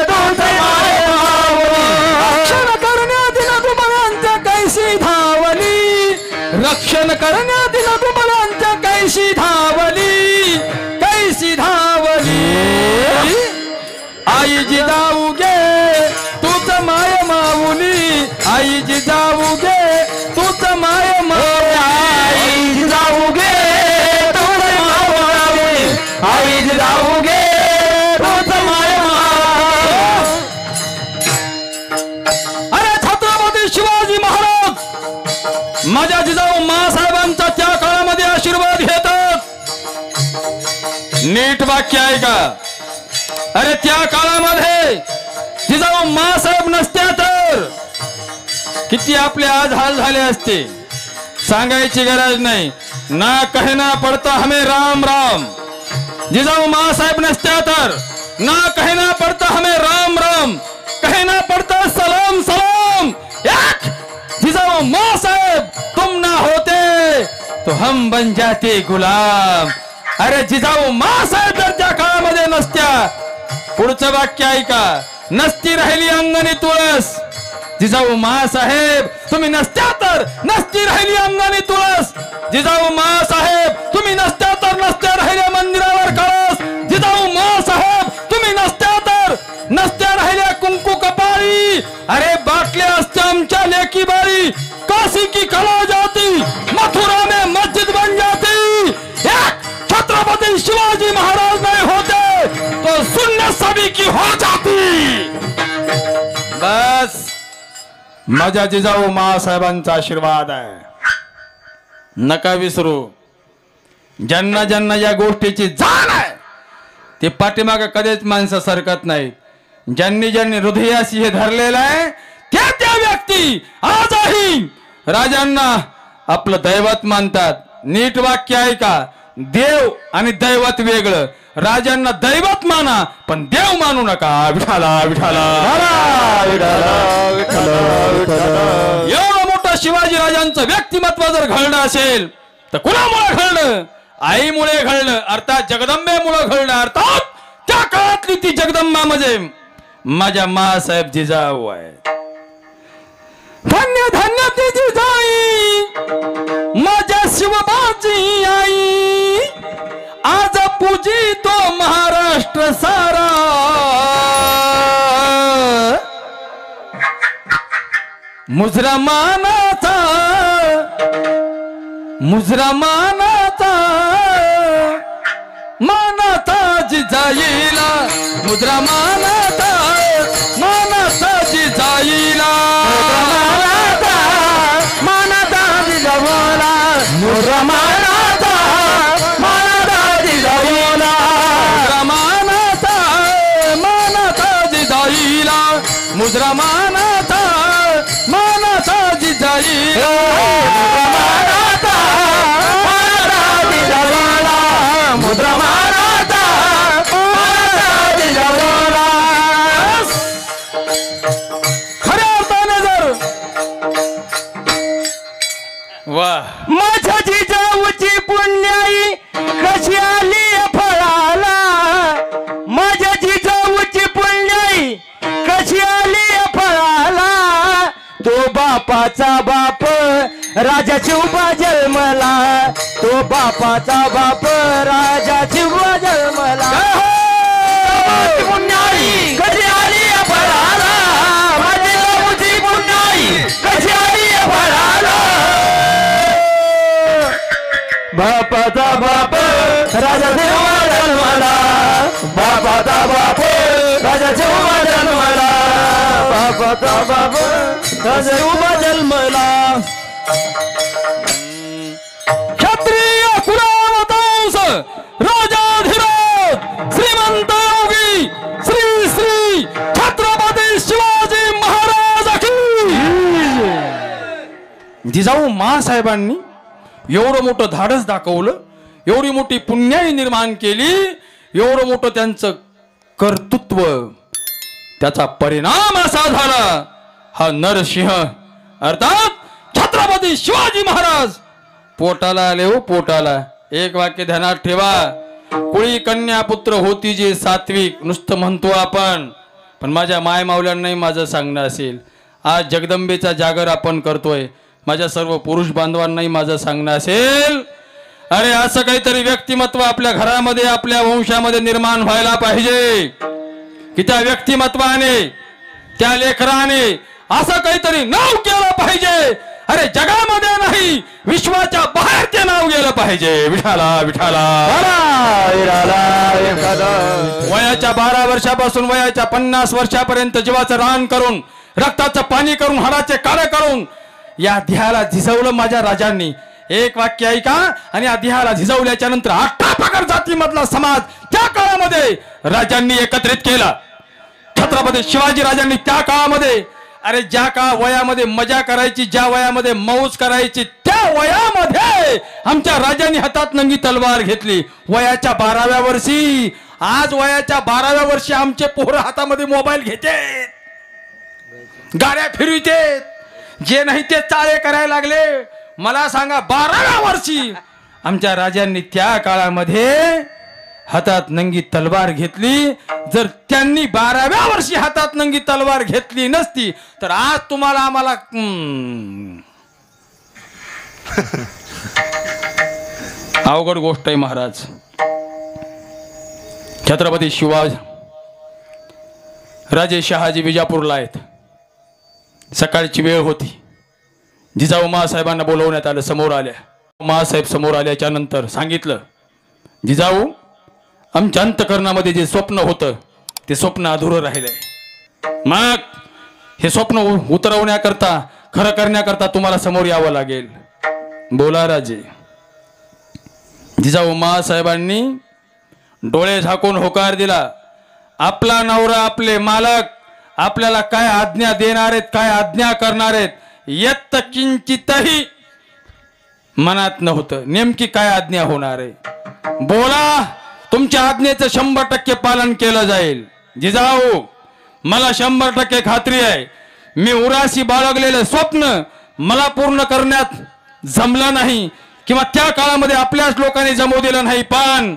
तूच माय माऊली. रक्षण करण्यात गुमरांच्या कैसी धावली, रक्षण करण्यात गुमरांच्या कैसी धावली, कैसी धावली. आई जिजाऊ गे तूच माय माऊली, आई जिजाऊ गे तूच माय माऊली, आई जिजाऊ गे तूच माय माऊली, आई जिजाऊ गे तूच माय माऊली. अरे छत्रपती शिवाजी महाराज माझ्या जिजाऊ माँसाहेबांचा त्या काळामध्ये आशीर्वाद घेतात. नीट वाक्य आहे का. अरे त्या काळामध्ये जिजाऊ माँसाहेब नसत्या तर किती आपले आज हाल झाले असते सांगायची गरज नाही. ना कहना पडता हमें राम राम. जिजाऊ माँसाहेब नसत्या तर ना कहना पडता हमें राम राम, कहना पडता सलाम सलाम. एक जिजाऊ माँसाहेब तुम ना होते तो हम बन जाते गुलाम. अरे जिजाऊ माँसाहेब जर त्या काळामध्ये नसत्या. पुढचं वाक्य ऐका. नसती राहिली अंगणी तुळस. जिजाऊ माँसाहेब तुम्ही नसत्या तर नसती राहिली अंगणी तुळस. जिजाऊ माँसाहेब तुम्ही नसत्या तर नसत्या राहिल्या मंदिरावर कळस. जिजाऊ माँसाहेब तुम्ही नसत्या तर नसत्या राहिल्या कुंकू कपाळी. अरे बाटल्या असत्या आमच्या लेकी बाळी. काशी की कला जाती मथुरा में मस्जिद बन जाती. एक छत्रपती शिवाजी महाराज नहीं होते तो सुन्नत सभी की हो जाती. बस माझ्या जिजाऊ माँसाहेबांचा आशीर्वाद आहे. नका विसरू. ज्यांना ज्यांना या गोष्टीची जाण आहे ते पाठीमागे कधीच माणसं सरकत नाहीत. ज्यांनी ज्यांनी हृदयाशी हे धरलेलं आहे त्या त्या व्यक्ती आजही राजांना आपलं दैवत मानतात. नीट वाक्य आहे का. देव आणि दैवत वेगळं. राजांना दैवत माना पण देव मानू नका. विठाला विठाला. एवढं मोठं शिवाजी राजांचं व्यक्तिमत्व जर घडलं असेल तर कुणामुळे घडलं? आईमुळे घडलं, अर्थात जगदंबेमुळे घडलं. अर्थात त्या काळातली ती जगदंबा म्हणजे माझ्या मासाहेब जिजाऊ आहे. धन्य धन्य ती जिजाई माझ्या शिवबाची आई, आज पूजितो महाराष्ट्र सारा. मुजरा मानाचा मानाचा जिजाईला, मुद्रा मानाचा जिजाईला, मानाचा जिजाऊला, मुद्रा मानाचा जिजाऊला, मानाचा जिजाईला, मुद्रा मानाचा जिजाईला, मुद्रा मानाचा जिजाऊला. खऱ्या अर्थाने जर वाह माझ्या जिजाऊची पुण्याई कशी आली फळाला, माझ्या जिजाऊची पुण्याई कशी आली फळाला. तो बापाचा बाप राजा शिवबा जन्मला, तो बापाचा बाप राजा शिवबा जन्मला. पुण्याई कशी आली फळाला, माझी जिजाऊची पुण्याई कशी आली फळाला. बापाचा बाप राजा शिवबा जन्मला, बापाचा बाप राजा शिवबा जन्मला, बापाचा बाप राजा शिवबा जन्मला. क्षत्रिय कुलावतांस राजाधिराज श्रीमंत योगी श्री श्री छत्रपती शिवाजी महाराज की. जिजाऊ मासाहेबांनी एवढं मोठं धाडस दाखवलं, एवढी मोठी पुण्याई निर्माण केली, एवढं मोठं त्यांचं कर्तृत्व, त्याचा परिणाम असा झाला हा नरसिंह अर्थात छत्रपती शिवाजी महाराज पोटाला आले. हो पोटाला. एक वाक्य ध्यानात ठेवा, कुळी कन्या पुत्र होती जे सात्विक नुसतं म्हणतो आपण, पण माझ्या माय मावल्यांनाही माझं सांगणं असेल. आज जगदंबेचा जागर आपण करतोय, माझ्या सर्व पुरुष बांधवांनाही माझं सांगणं असेल, अरे असं काहीतरी व्यक्तिमत्व आपल्या घरामध्ये आपल्या वंशामध्ये निर्माण व्हायला पाहिजे की त्या व्यक्तिमत्वाने त्या लेकराने असं काहीतरी नाव केलं पाहिजे. अरे जगामध्ये नाही विश्वाच्या बाहेर ते नाव गेलं पाहिजे. विठाला विठाला. वयाच्या 12 वर्षापासून वयाच्या 50 वर्षापर्यंत जीवाचं रान करून रक्ताचं पाणी करून हाडाचे काळे करून या देहाला झिजवलं माझ्या राजांनी. एक वाक्य ऐका, आणि या देहाला झिजवल्याच्या नंतर 18 पगड जातीमधला समाज त्या काळामध्ये राजांनी एकत्रित केला. छत्रपती शिवाजी राजांनी त्या काळामध्ये अरे ज्या का वयामध्ये मजा करायची, ज्या वयामध्ये मौज करायची, त्या वयामध्ये आमच्या राजांनी हातात नंगी तलवार घेतली. वयाच्या 12व्या वर्षी, आज वयाच्या 12व्या वर्षी आमचे पोरं हातामध्ये मोबाईल घेते, गाड्या फिरविते, जे नाही ते चाळे करायला लागले. मला सांगा 12व्या वर्षी आमच्या राजांनी त्या काळामध्ये हातात नंगी तलवार घेतली. जर त्यांनी 12व्या वर्षी हातात नंगी तलवार घेतली नसती तर आज तुम्हाला आम्हाला अवघड गोष्ट आहे महाराज. छत्रपती शिवाजी राजे शहाजी विजापूरला आहेत. सकाळची वेळ होती. जिजाऊ मासाहेबांना बोलवण्यात आलं. समोर आल्या. मासाहेब समोर आल्याच्या नंतर सांगितलं, जिजाऊ आमच्या अंतकरणामध्ये जे स्वप्न होतं ते स्वप्न अधुरं राहिलंय. मग हे स्वप्न उतरवण्याकरता, खरं करण्याकरता तुम्हाला समोर यावं लागेल. बोला राजे. जिजाऊ मासाहेबांनी डोळे झाकून होकार दिला. आपला नवरा, आपले मालक आपल्याला काय आज्ञा देणार आहेत, काय आज्ञा करणार आहेत, यत्त किंचितही मनात नव्हतं. नेमकी काय आज्ञा होणार आहे, बोला. तुमच्या आज्ञेचं 100% पालन केलं जाईल. जिजाऊ मला 100% खात्री आहे. मी उराशी बाळगलेलं स्वप्न मला पूर्ण करण्यात जमलं नाही. किंवा त्या काळामध्ये आपल्याच लोकांनी जमवू दिलं नाही, पण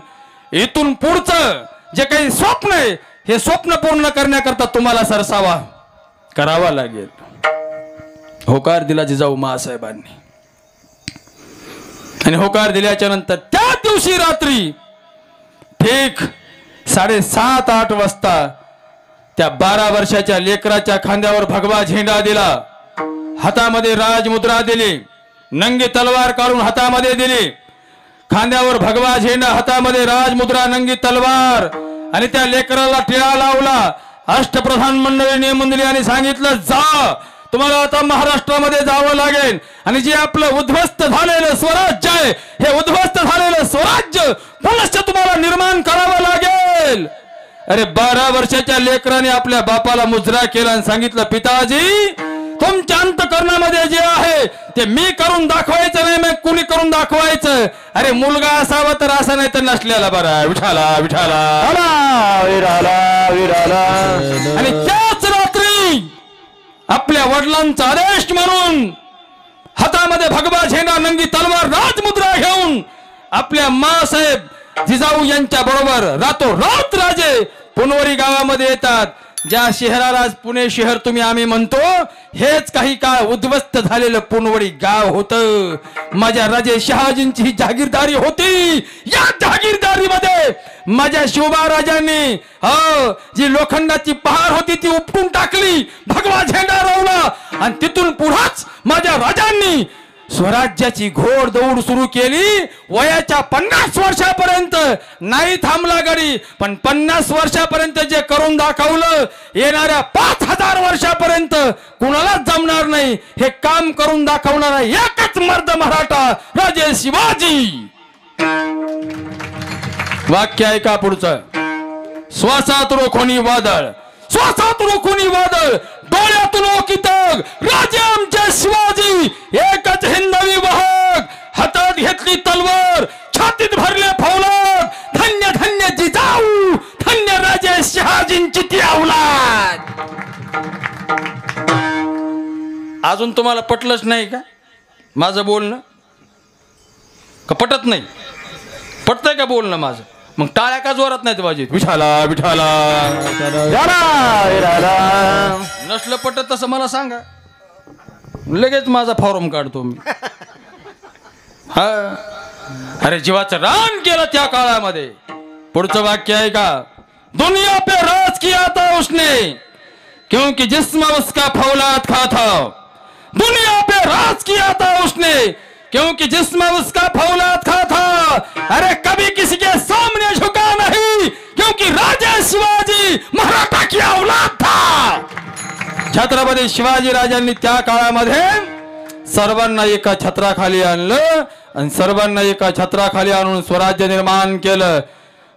इथून पुढचं जे काही स्वप्न आहे हे स्वप्न पूर्ण करण्याकरता तुम्हाला सरसावा करावा लागेल. होकार दिला जिजाऊ महासाहेबांनी आणि होकार दिल्याच्या नंतर त्या दिवशी रात्री ठीक 7:30-8 वाजता त्या 12 वर्षाच्या लेकराच्या खांद्यावर भगवा झेंडा दिला, हातामध्ये राजमुद्रा दिली, नंगी तलवार काढून हातामध्ये दिली, खांद्यावर भगवा झेंडा, हातामध्ये राजमुद्रा, नंगी तलवार आणि त्या लेकराला टिळा लावला. अष्टप्रधान मंडळी नेमून दिली आणि सांगितलं, जा तुम्हाला आता महाराष्ट्रामध्ये जावं लागेल आणि जे आपलं उद्ध्वस्त झालेलं स्वराज्य आहे हे उद्ध्वस्त झालेलं स्वराज्य पुनश्च तुम्हाला निर्माण करावं लागेल. अरे 12 वर्षाच्या लेकराने आपल्या बापाला मुजरा केला आणि सांगितलं, पिताजी तुमच्या अंतकरणामध्ये जे आहे ते मी करून दाखवायचं नाही, मग कुणी करून दाखवायचं. अरे मुलगा असावा तर असा नाही तर नसलेला बरा. विठाला विठाला आणि त्याच रात्री आपल्या वडिलांचा आदेश म्हणून हातामध्ये भगवा झेंडा, नंगी तलवार, राजमुद्रा घेऊन आपल्या मासाहेब जिजाऊ यांच्या बरोबर रातोरात राजे पुनवरी गावामध्ये येतात. ज्या शहराला पुणे शहर तुम्ही आम्ही म्हणतो हेच काही काळ उद्ध्वस्त झालेलं पुनवडी गाव होतं. माझ्या राजे शहाजींची ही जागीरदारी होती. या जागीरदारीमध्ये माझ्या शिवबा राजांनी जी लोखंडाची पहार होती ती उपटून टाकली, भगवा झेंडा रोवला आणि तिथून पुढेच माझ्या राजांनी स्वराज्याची घोड दौड सुरू केली. वयाच्या 50 वर्षापर्यंत नाही थांबला गडी, पण 50 वर्षापर्यंत जे करून दाखवलं येणाऱ्या 5000 वर्षापर्यंत कुणालाच जमणार नाही. हे काम करून दाखवणारा एकच मर्द मराठा राजे शिवाजी. वाक्य ऐका पुढचं. श्वासात रोखोनी वादळ, श्वासात रोखोनी वादळ, डोळ्यातून ओकितग राजे आमचे शिवाजी. एकच हिंदवी वाहक, हातात घेतली तलवार, छातीत भरले फौलाद. धन्य धन्य जिजाऊ, धन्य राजे शहाजींची ती औलाद. अजून तुम्हाला पटलंच नाही का माझं बोलणं? का पटत नाही? पटतंय का बोलणं माझं? मग टाळ्या का जोरात नाहीत वाजत? विठाला विठाला. नसलं पटत तसं मला सांगा, लगेच माझा फॉर्म काढतो मी. हा अरे जीवाचं रान केलं त्या काळामध्ये. पुढचं वाक्य आहे का. दुनिया पे राज किया था उसने क्योंकि जिस्म उसका फौलाद खा था. दुनिया पे राज किया था उसने क्योंकि जिस्म उसका फौलाद खा था. अरे कभी किसी के सामने झुका नहीं क्योंकि राजा शिवाजी मराठा की औलाद था. छत्रपती शिवाजी राजांनी त्या काळामध्ये सर्वांना एका छत्राखाली आणलं आणि सर्वांना एका छत्राखाली आणून स्वराज्य निर्माण केलं.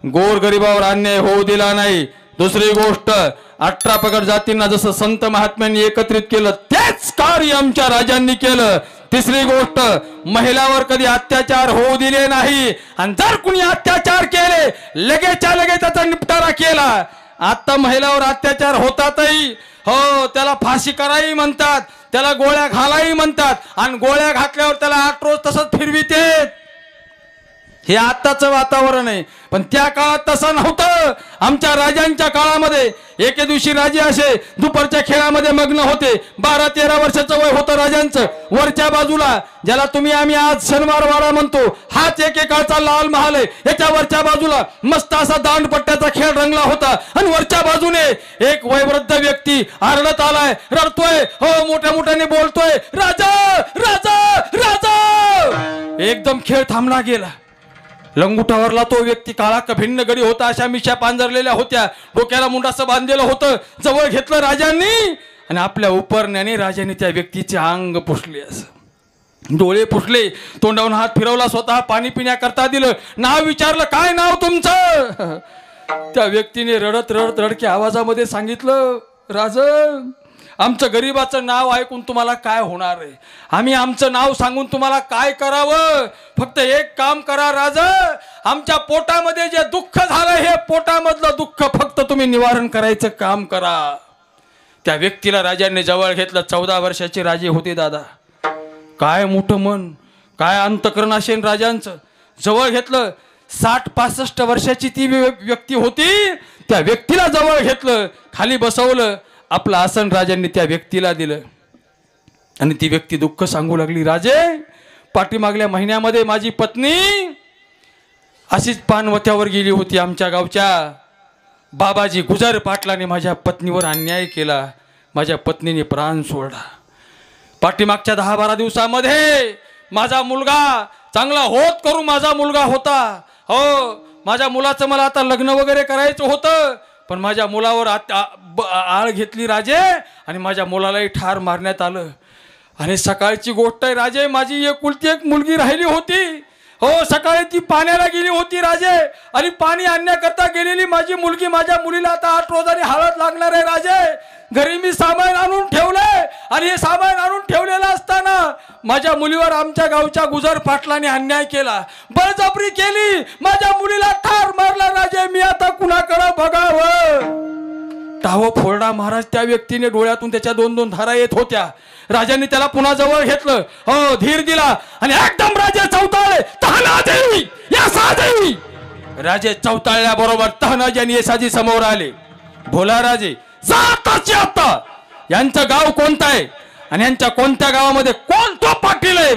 गोरगरिबावर अन्याय होऊ दिला नाही. दुसरी गोष्ट 18 पगड जातींना जसं संत महात्म्यांनी एकत्रित केलं तेच कार्य आमच्या राजांनी केलं. तिसरी गोष्ट महिलावर कधी अत्याचार होऊ दिले नाही आणि जर कुणी अत्याचार केले लगेचच्या लगेच त्याचा निपटारा केला. आता महिलावर अत्याचार होतातही, हो त्याला फाशी कराई म्हणतात, त्याला गोळ्या घालाही म्हणतात आणि गोळ्या घातल्यावर त्याला 8 रोज तसंच फिरविते. हे आताचं वातावरण आहे, पण त्या काळात तसं नव्हतं. आमच्या राजांच्या काळामध्ये एके दिवशी राजे असे दुपारच्या खेळामध्ये मग्न होते. 12-13 वर्षाचं वय होतं राजांचं. वरच्या बाजूला ज्याला तुम्ही आम्ही आज शनिवारवाडा म्हणतो हाच एकेकाळचा लाल महाल आहे. याच्या वरच्या बाजूला मस्त असा दांडपट्ट्याचा खेळ रंगला होता आणि वरच्या बाजूने एक वयोवृद्ध व्यक्ती आरडत आलाय, रडतोय, हो मोठ्या मोठ्याने बोलतोय, राजा राजा राजा. एकदम खेळ थांबला गेला. लंगुटावरला तो व्यक्ती काळा कभिन्न गडी होता, अशा मिशा पांजरलेल्या होत्या, डोक्याला मुंडासं बांधलेलं होतं. जवळ घेतलं राजांनी आणि आपल्या उपरण्याने राजाने त्या व्यक्तीचे अंग पुसले, असं डोळे पुसले, तोंडावरून हात फिरवला, स्वतः पाणी पिण्याकरता दिलं, नाव विचारलं, काय नाव तुमचं? त्या व्यक्तीने रडत रडत रडक्या आवाजामध्ये सांगितलं, राजन आमचं गरीबाचं नाव ऐकून तुम्हाला काय होणार आहे? आम्ही आमचं नाव सांगून तुम्हाला काय करावं? फक्त एक काम करा राजा, आमच्या पोटामध्ये जे दुःख झालं हे पोटामधलं दुःख फक्त तुम्ही निवारण करायचं काम करा. त्या व्यक्तीला राजांनी जवळ घेतलं. 14 वर्षाचे राजे होते दादा. काय मोठं मन, काय अंतकरण असेल राजांचं. जवळ घेतलं, 60-65 वर्षाची ती व्यक्ती होती. त्या व्यक्तीला जवळ घेतलं, खाली बसवलं, आपलं आसन राजांनी त्या व्यक्तीला दिलं. आणि ती व्यक्ती दुःख सांगू लागली, राजे पाठीमागल्या महिन्यामध्ये माझी पत्नी अशीच पानवत्यावर गेली होती. आमच्या गावच्या बाबाजी गुजर पाटलाने माझ्या पत्नीवर अन्याय केला. माझ्या पत्नीने प्राण सोडला. पाठीमागच्या 10-12 दिवसामध्ये माझा मुलगा चांगला होत करू माझा मुलगा होता. हो, माझ्या मुलाचं मला आता लग्न वगैरे करायचं होतं, पण माझ्या मुलावर आळ घेतली राजे आणि माझ्या मुलालाही ठार मारण्यात आलं. आणि सकाळची गोष्ट आहे राजे, माझी एकुलती एक मुलगी राहिली होती. हो, सकाळी ती पाण्याला गेली होती राजे, आणि पाणी आणण्याकरता गेलेली माझी मुलगी, माझ्या मुलीला आता 8 रोजांनी हळद लागणार आहे राजे. घरी मी सामान आणून ठेवलंय, आणि हे सामान आणून ठेवलेलं असताना माझ्या मुलीवर आमच्या गावच्या गुजर पाटलाने अन्याय केला, बळजबरी केली, माझ्या मुलीला ठार मारला राजे. मी आता कुणाकडे बघावं? टाव फोरडा महाराज त्या व्यक्तीने डोळ्यातून त्याच्या 2-2 धारा येत होत्या. राजांनी त्याला पुन्हा जवळ घेतलं, हो, धीर दिला, आणि एकदम राजे चौताळले, तहनाजी यसाजी. राजे चौताळल्याबरोबर तहनाजी आणि यसाजी समोर आले. भोला राजे, जाताची आता यांचं गाव कोणतं आहे आणि यांच्या कोणत्या गावामध्ये कोण तो पाटील आहे,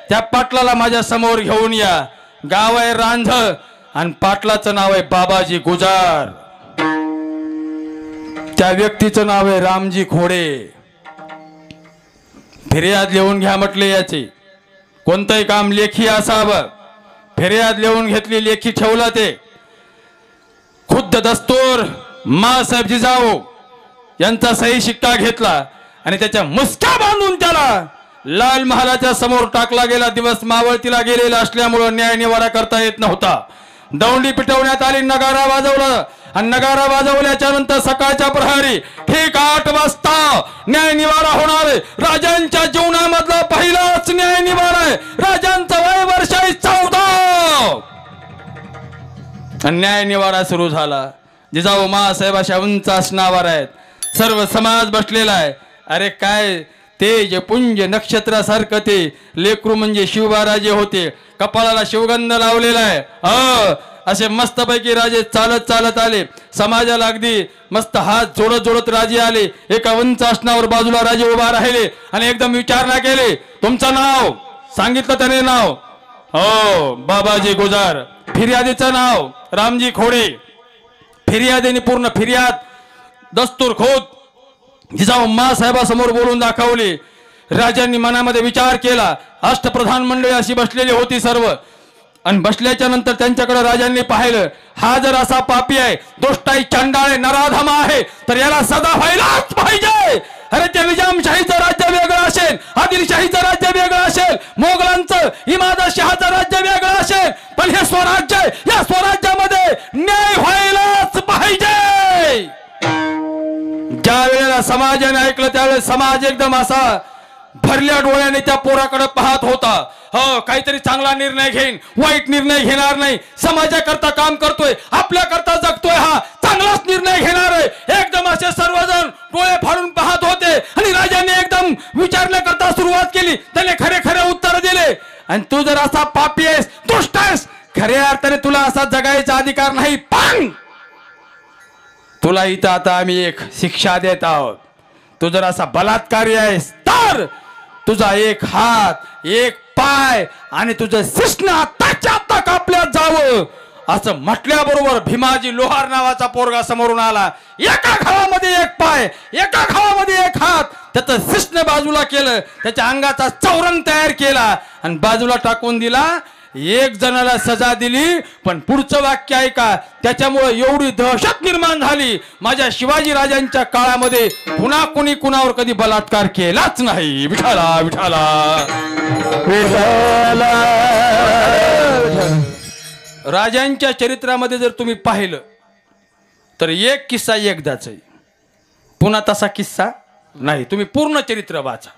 त्या पाटलाला माझ्या समोर घेऊन या. गाव आहे रांझ आणि पाटलाचं नाव आहे बाबाजी गुजार. त्या व्यक्तीचं नाव आहे रामजी खोडे. फिर्याद लिहून घ्या म्हटले याचे. कोणतंही काम लेखी असावं. फिर्याद लिहून घेतली, लेखी ठेवलं. ते खुद्द दस्तूर मासाहेब जिजाऊ यांचा सही शिक्का घेतला आणि त्याच्या मुसक्या बांधून त्याला लाल महालाच्या समोर टाकला गेला. दिवस मावळतीला गेलेला असल्यामुळे न्याय निवाडा करता येत नव्हता. दौंडी पिटवण्यात आली, नगारा वाजवला, आणि नगारा वाजवल्याच्या नंतर सकाळच्या प्रहरी ठीक 8 वाजता न्याय निवाडा होणार. राजांच्या जीवनामधला पहिलाच न्याय निवाडा आहे. राजांचं वय वर्ष 14. न्याय निवाडा सुरू झाला. जिजाऊ मासाहेब अशा उंच आसनावर आहेत. सर्व समाज बसलेला आहे. अरे काय तेज पुंज नक्षत्रासारखं ते लेकरू म्हणजे शिवबाराजे होते. कपाळाला शिवगंध लावलेला आहे. असे मस्तपैकी राजे चालत चालत आले. समाजाला अगदी मस्त हात जोडत जोडत राजे आले. एका उंच आसनावर बाजूला राजे उभा राहिले आणि एकदम विचारणा केली. तुमचं नाव सांगितलं त्याने. नाव हो बाबाजी गुजार. फिर्यादीचं नाव रामजी खोडे. फिर्यादीने पूर्ण फिर्याद दस्तूर खोद जिजाऊ मासाहेबासमोर बोलून दाखवली. राजांनी मनामध्ये विचार केला. अष्टप्रधान मंडळी अशी बसलेली होती सर्व, आणि बसल्याच्या नंतर त्यांच्याकडे राजांनी पाहिलं. हा जर असा पापी आहे, दुष्टाई, चंडाळ आहे, नराधम आहे, तर याला सजा व्हायलाच पाहिजे. अरे ते निजामशाहीचं राज्य वेगळं असेल, आदिलशाहीचं राज्य वेगळं असेल, मोगलांचं इमादशाहचं राज्य वेगळं असेल, पण हे स्वराज्य आहे. या स्वराज्यामध्ये न्याय व्हायलाच पाहिजे. ज्या वेळेला समाजाने ऐकलं त्यावेळेस समाज एकदम असा भरल्या डोळ्याने त्या पोराकडे पाहत होता. हो, काहीतरी चांगला निर्णय घेईन, वाईट निर्णय घेणार नाही, समाजाकरता काम करतोय, आपल्याकरता जगतोय, हा चांगलाच निर्णय घेणार आहे. एकदम असे सर्वजण डोळे फाडून पाहत होते. आणि राजाने एकदम विचारण्याकरता सुरुवात केली. त्याने खरे खरे उत्तर दिले. आणि तू जर असा पापी आहेस, दुष्ट आहेस, खऱ्या अर्थाने तुला असा जगायचा अधिकार नाही. पण तुला इथं आता आम्ही एक शिक्षा देत आहोत. तू जर असा बलात्कारी आहेस तर तुझा एक हात, एक पाय आणि तुझं शिश्न आत्ताच्या आत्ता कापल्यात जावं. असं म्हटल्याबरोबर भीमाजी लोहार नावाचा पोरगा समोरून आला. एका घावामध्ये एक पाय, एका घावामध्ये एक हात, त्याचं शिश्न बाजूला केलं, त्याच्या अंगाचा चौरंग तयार केला आणि बाजूला टाकून दिला. एक जणाला सजा दिली, पण पुढचं वाक्य ऐका. त्याच्यामुळे एवढी दहशत निर्माण झाली. माझ्या शिवाजी राजांच्या काळामध्ये पुन्हा कुणी कुणावर कधी बलात्कार केलाच नाही. विठाला विठाला विठाला. राजांच्या चरित्रामध्ये जर तुम्ही पाहिलं तर एक किस्सा एकदाच आहे, पुन्हा तसा किस्सा नाही. तुम्ही पूर्ण चरित्र वाचा.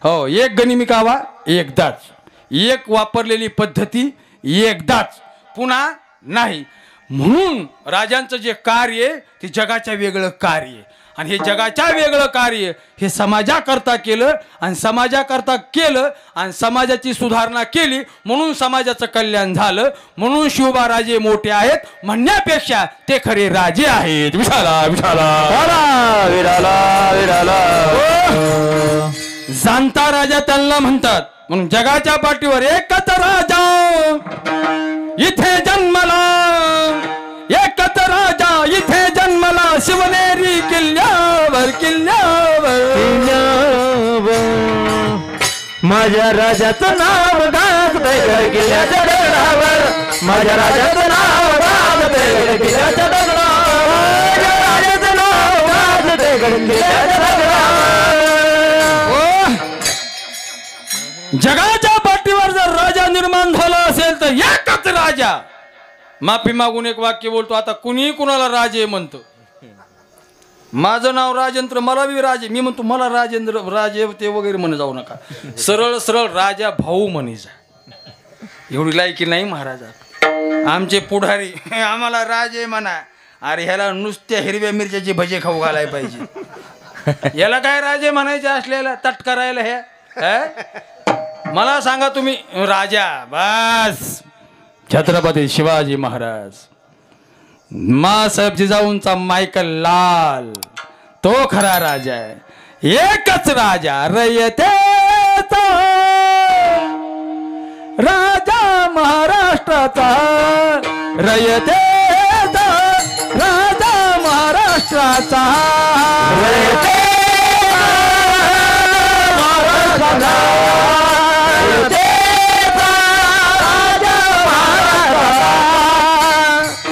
हो, एक गनिमिकावा एकदाच, एक वापरलेली पद्धती एकदाच, पुन्हा नाही. म्हणून राजांचं जे कार्य ते जगाच्या वेगळं कार्य. आणि हे जगाच्या वेगळं कार्य हे समाजाकरता केलं आणि समाजाकरता केलं आणि समाजाची सुधारणा केली म्हणून समाजाचं कल्याण झालं म्हणून शिवबा राजे मोठे आहेत म्हणण्यापेक्षा ते खरे राजे आहेत. विशाला विशाला विराला विराला जाणता राजा त्यांना म्हणतात. म्हणून जगाच्या पाठीवर एकच राजा इथे जन्मला एकच राजा इथे जन्मला शिवनेरी किल्ल्यावर किल्ल्यावर माझ्या राजाचं नाव गाजतंय किल्ल्याच्या दगडावर माझ्या राजाचं नाव गाजतंय किल्ल्याच्या दगडावर माझ्या राजाचं नाव गाजतंय किल्ल्याच्या दगडावर. जगाच्या पाठीवर जर राजा निर्माण झाला असेल तर एकच राजा. माफी मागून एक वाक्य बोलतो. आता कुणी कुणाला राजे म्हणतो. माझं नाव राजेंद्र मला बी राजे मी म्हणतो मला राजेंद्र राजे ते वगैरे म्हणे जाऊ नका. सरळ सरळ राजा भाऊ म्हणे जा. एवढी लायकी नाही महाराजा. आमचे पुढारी आम्हाला राजे म्हणा. अरे ह्याला नुसत्या हिरव्या मिरच्याचे भजे खाऊ घालाय पाहिजे. याला काय राजे म्हणायचे असलेला तट करायला हे मला सांगा तुम्ही. राजा बस छत्रपती शिवाजी महाराज मासाहेब जिजाऊंचा मायकल लाल तो खरा राजा आहे. एकच राजा रयतेचा राजा महाराष्ट्राचा रयतेचा राजा महाराष्ट्राचा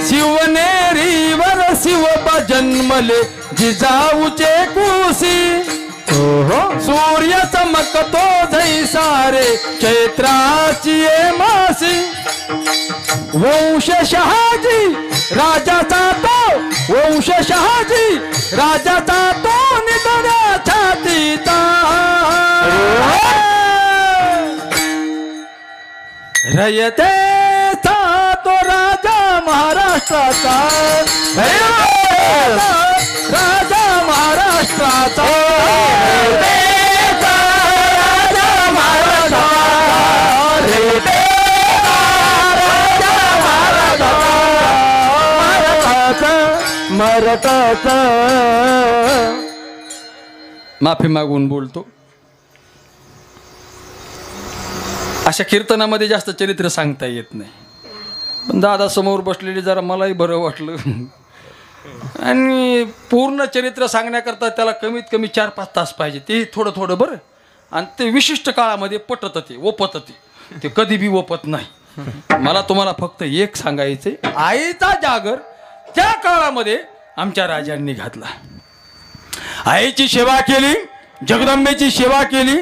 शिवनेरीवर शिवबा जन्मले जिजाऊचे कुशी सूर्य चमकतो जैसा रे चैत्राची मासी. वंश शहाजी राजाचा तो वंश शहाजी राजाचा तो निधड्या छातीचा रयतेचा तो राजा महाराष्ट्राचा राजा महाराष्ट्राचा राजा महाराष्ट्राचा माफी मागून बोलतो. अशा कीर्तनामध्ये जास्त चरित्र सांगता येत नाही पण दादा समोर बसलेले जरा मलाही बरं वाटलं. आणि पूर्ण चरित्र सांगण्याकरता त्याला कमीत कमी 4-5 तास पाहिजे. ते थोडं थोडं बरं आणि ते विशिष्ट काळामध्ये पटत ते ओपत ते कधी बी ओपत नाही. मला तुम्हाला फक्त एक सांगायचंय. आईचा जागर त्या काळामध्ये आमच्या राजांनी घातला. आईची सेवा केली जगदंबेची सेवा केली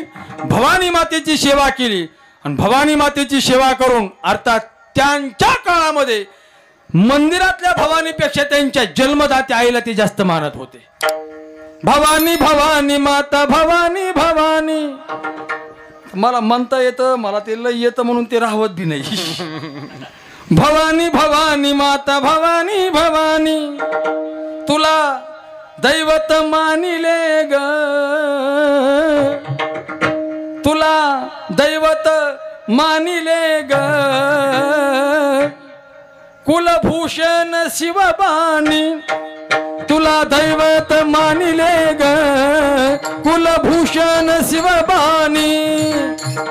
भवानी मातेची सेवा केली आणि भवानी मातेची सेवा करून अर्थात त्यांच्या काळामध्ये मंदिरातल्या भवानीपेक्षा त्यांच्या जन्मदात्या आईला ते जास्त मानत होते. भवानी भवानी माता भवानी भवानी मला म्हणता येतं मला ते लय येतं म्हणून ते राहवत भी नाही. भवानी भवानी माता भवानी भवानी तुला दैवत मानिले ग तुला दैवत मानिले ग कुलभूषण शिवबानी तुला दैवत मानिले ग कुलभूषण शिवबानी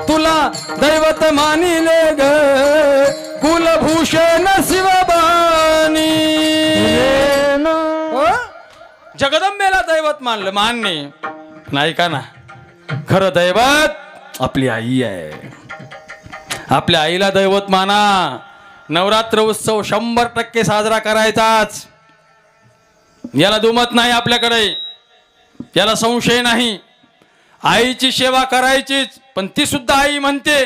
तुला दैवत मानिले ग कुलभूषण शिवबानी. जगदंबेला दैवत मानलं मान्य नाही का ना. खरं दैवत आपली आई आहे. आपल्या आईला दैवत माना. नवरात्र उत्सव 100% साजरा करायचाच. याला दुमत नाही आपल्याकडे. याला संशय नाही. आईची सेवा करायचीच पण ती सुद्धा आई म्हणते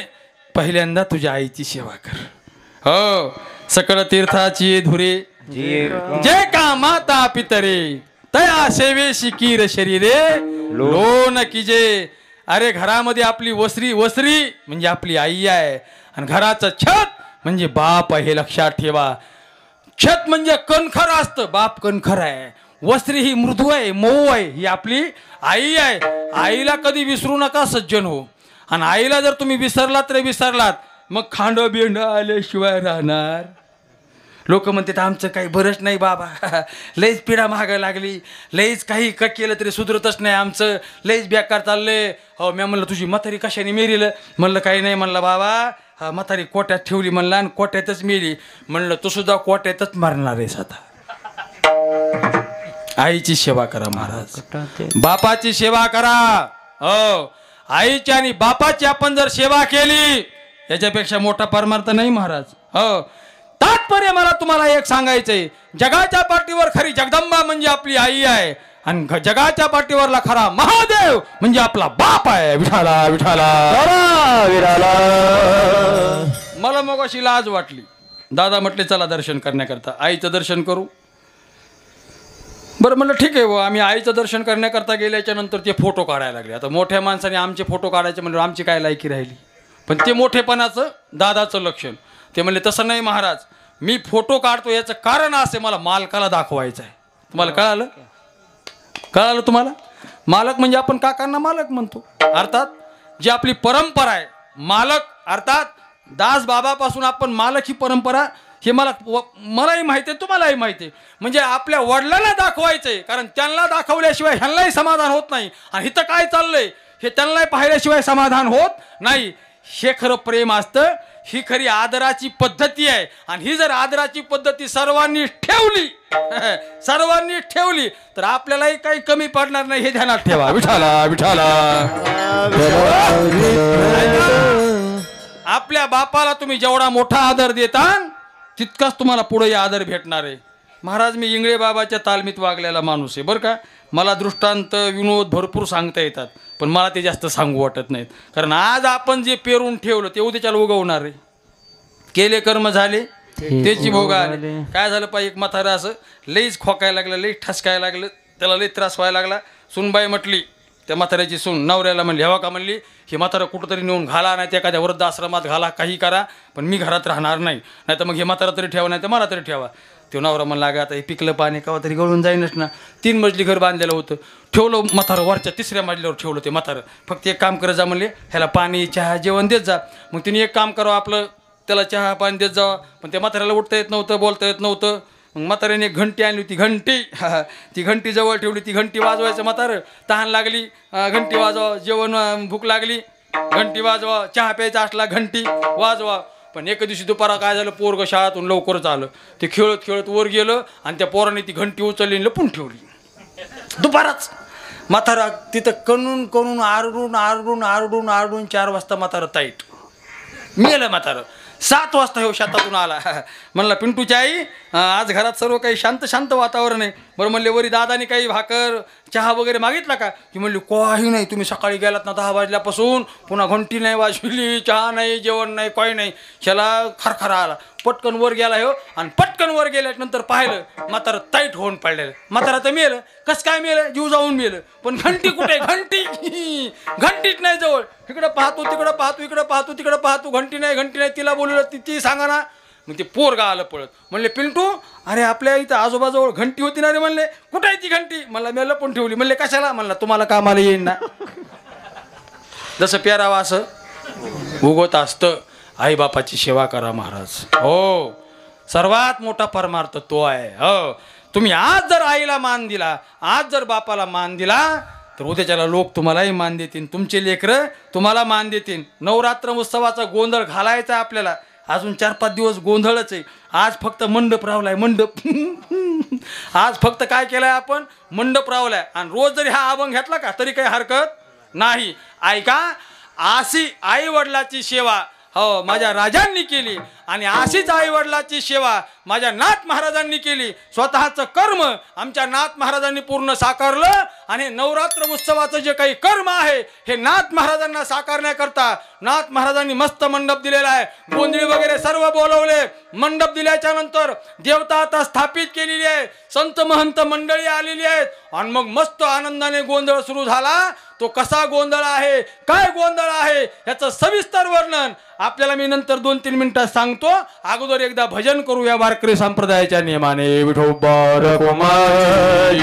पहिल्यांदा तुझ्या आईची सेवा कर. हो सकळ तीर्थाची धुरे जे का माता पितरे तया सेवेशी कीर शरीरे लोन कीजे. अरे घरामध्ये आपली वसरी म्हणजे आपली आई आहे आणि घराचं छत म्हणजे बाप आहे. हे लक्षात ठेवा. छत म्हणजे कणखर असतं. बाप कणखर आहे. वस्त्री ही मृदू आहे, मऊ आहे, ही आपली आई आहे. आईला कधी विसरू नका सज्जन हो. आणि आईला जर तुम्ही विसरलात रे विसरलात, मग खांड बिंड आल्याशिवाय राहणार. लोक म्हणतात आमचं काही बरंच नाही बाबा, लईच पिढा महागायला लागली, लईच काही केलं तरी सुधरतच नाही आमचं, लईच बेकार चाललंय. हो मी म्हणलं तुझी म्हातारी कशाने मेरील? म्हणलं काही नाही. म्हणलं बाबा हा म्हातारी कोट्यात ठेवली म्हणलं आणि कोट्यातच मेली. म्हणलं तू सुद्धा कोट्यातच मारणार आहेस आता. आईची सेवा करा महाराज, बापाची सेवा करा. हो आईची आणि बापाची आपण जर सेवा केली याच्यापेक्षा मोठा परमार्थ नाही महाराज. हो तात्पर्य मला तुम्हाला एक सांगायचंय, जगाच्या पाठीवर खरी जगदंबा म्हणजे आपली आई आहे आणि जगाच्या पाठीवरला खरा महादेव म्हणजे आपला बाप आहे. विठाला विठाला विठाला. मला मग अशी लाज वाटली. दादा म्हटले चला दर्शन करण्याकरता, आईचं दर्शन करू. बरं म्हणलं ठीक आहे व आम्ही आईचं दर्शन करण्याकरता गेल्याच्या नंतर ते फोटो काढायला लागले. आता मोठ्या माणसाने आमचे फोटो काढायचे म्हणजे आमची काय लायकी राहिली. पण ते मोठेपणाचं दादाचं लक्षण. ते म्हणले तसं नाही महाराज, मी फोटो काढतो याचं कारण असे मला मालकाला दाखवायचं आहे. तुम्हाला कळालं? कळालं तुम्हाला? मालक म्हणजे आपण काकांना मालक म्हणतो. अर्थात जी आपली परंपरा आहे, मालक अर्थात दास बाबापासून आपण मालक ही परंपरा, हे मलाही माहिती आहे, तुम्हालाही माहिती आहे. म्हणजे आपल्या वडिलांना दाखवायचंय, कारण त्यांना दाखवल्याशिवाय ह्यांनाही समाधान होत नाही. आणि इथं काय चाललंय हे त्यांनाही पाहिल्याशिवाय समाधान होत नाही. हे खरं प्रेम असतं, ही खरी आदराची पद्धती आहे. आणि ही जर आदराची पद्धती सर्वांनी ठेवली सर्वांनी ठेवली तर आपल्यालाही काही कमी पडणार नाही, हे ध्यानात ठेवा. विठाला विठाला. आपल्या बापाला तुम्ही जेवढा मोठा आदर देता तितकाच तुम्हाला पुढे आदर भेटणार आहे. महाराज मी इंगळे बाबाच्या तालमीत वागलेला माणूस आहे बरं का. मला दृष्टांत विनोद भरपूर सांगता येतात, पण मला ते जास्त सांगू वाटत नाहीत. कारण आज आपण जे पेरून ठेवलं ते उद्याच्याला उगवणार आहे. केले कर्म झाले त्याची भोग आले. काय झालं पाहिजे, एक म्हातारा असं लईच खोकायला लागलं, लईच ठसकायला लागलं, त्याला लई त्रास व्हायला लागला. सुनबाई म्हटली, त्या म्हाताऱ्याची सून नवऱ्याला म्हणली, हवा का म्हणली, हे म्हातारा कुठंतरी नेऊन घाला, नाही ते एखाद्या वृद्धाश्रमात घाला, काही करा, पण मी घरात राहणार नाही. नाही तर मग हे म्हातारा तरी ठेवा, नाही तर मला तरी ठेवा. तो नवरा म्हणला अगं आता हे पिकलं पाणी केव्हा तरी गळून जाईनच ना. 3 मजली घर बांधलेलं होतं. ठेवलं म्हातारं वरच्या 3ऱ्या मजल्यावर ठेवलं ते म्हातारं. फक्त एक काम करत जा म्हणले, ह्याला पाणी चहा जेवण देत जा. मग तिने एक काम करावं आपलं, त्याला चहा पाणी देत जावं. पण त्या म्हाताऱ्याला उठता येत नव्हतं, बोलता येत नव्हतं. मग म्हाताऱ्याने एक घंटी आणली होती, घंटी ती घंटी जवळ ठेवली, ती घंटी वाजवायचं. म्हातारं तहान लागली, घंटी वाजवा, जेवण भूक लागली, घंटी वाजवा, चहा प्यायचा असला घंटी वाजवा. पण एका दिवशी दुपारा काय झालं, पोरगं शाळातून लवकरच आलं. ते खेळत खेळत वर गेलं आणि त्या पोराने ती घंटी उचलली लपून ठेवली दुपाराच. म्हातारा तिथं कणून कणून आरडून आरडून आरडून आरडून 4 वाजता म्हातारं ताईट मेलं. म्हातारं 7 वाजता हे शेतातून आला. म्हणला पिंटूची आई आज घरात सर्व काही शांत शांत वातावरण आहे. बरं म्हणले वरी दादानी काही भाकर चहा वगैरे मागितला का? की म्हणली काही नाही, तुम्ही सकाळी गेलात ना 10 वाजल्यापासून, पुन्हा घंटी नाही वाजविली, चहा नाही, जेवण नाही, काही नाही. ह्याला खरखरा आला. पटकन वर गेला हो आणि पटकन वर गेल्यानंतर पाहिलं म्हातारं ताईट होऊन पडलेलं. म्हातारा तर मेलं. कसं काय मेलं? जीव जाऊन मेलं. पण घंटी कुठे? घंटी घंटीच नाही जवळ. इकडं पाहतो तिकडं पाहतो, इकडं पाहतो तिकडं पाहतो, घंटी नाही घंटी नाही. तिला बोलवलं, ती सांगा ना. मग ते पोरगा आलं पळत. म्हणले पिंटू अरे आपल्या इथं आजोबाजवळ घंटी होती ना रे. म्हणले कुठे आहे ती घंटी? मला मेलं पण ठेवली. म्हणले कशाला? म्हणला तुम्हाला कामाला येईन ना. जसं पेरावा असं उगवत असतं. आई बापाची सेवा करा महाराज. हो सर्वात मोठा परमार्थ तो आहे. हो तुम्ही आज जर आईला मान दिला, आज जर बापाला मान दिला तर उद्याच्याला लोक तुम्हालाही मान देतील, तुमचे लेकरं तुम्हाला मान देतील. नवरात्र उत्सवाचा गोंधळ घालायचा आपल्याला. अजून 4-5 दिवस गोंधळच आहे. आज फक्त मंडप रावलाय, मंडप. आज फक्त काय केलंय आपण? मंडप रावलाय. आणि रोज जरी हा अभंग घेतला का तरी काही हरकत नाही. ऐका, अशी आई वडिलाची सेवा हो माझ्या राजांनी केली आणि अशीच आई वडिलाची सेवा माझ्या नाथ महाराजांनी केली. स्वतःचं कर्म आमच्या नाथ महाराजांनी पूर्ण साकारलं आणि नवरात्र उत्सवाचं जे काही कर्म आहे हे नाथ महाराजांना साकारण्याकरता नाथ महाराजांनी मस्त मंडप दिलेला आहे. गोंधळी वगैरे सर्व बोलवले. मंडप दिल्याच्या नंतर देवता आता स्थापित केलेली आहे, संत महंत मंडळी आलेली आहेत आणि मग मस्त आनंदाने गोंधळ सुरू झाला. तो कसा गोंधळ आहे, काय गोंधळ आहे याचं सविस्तर वर्णन आपल्याला मी नंतर 2-3 मिनिटात सांगतो. अगोदर एकदा भजन करूया वारकरी संप्रदायाच्या नियमाने. विठोबार कुमारी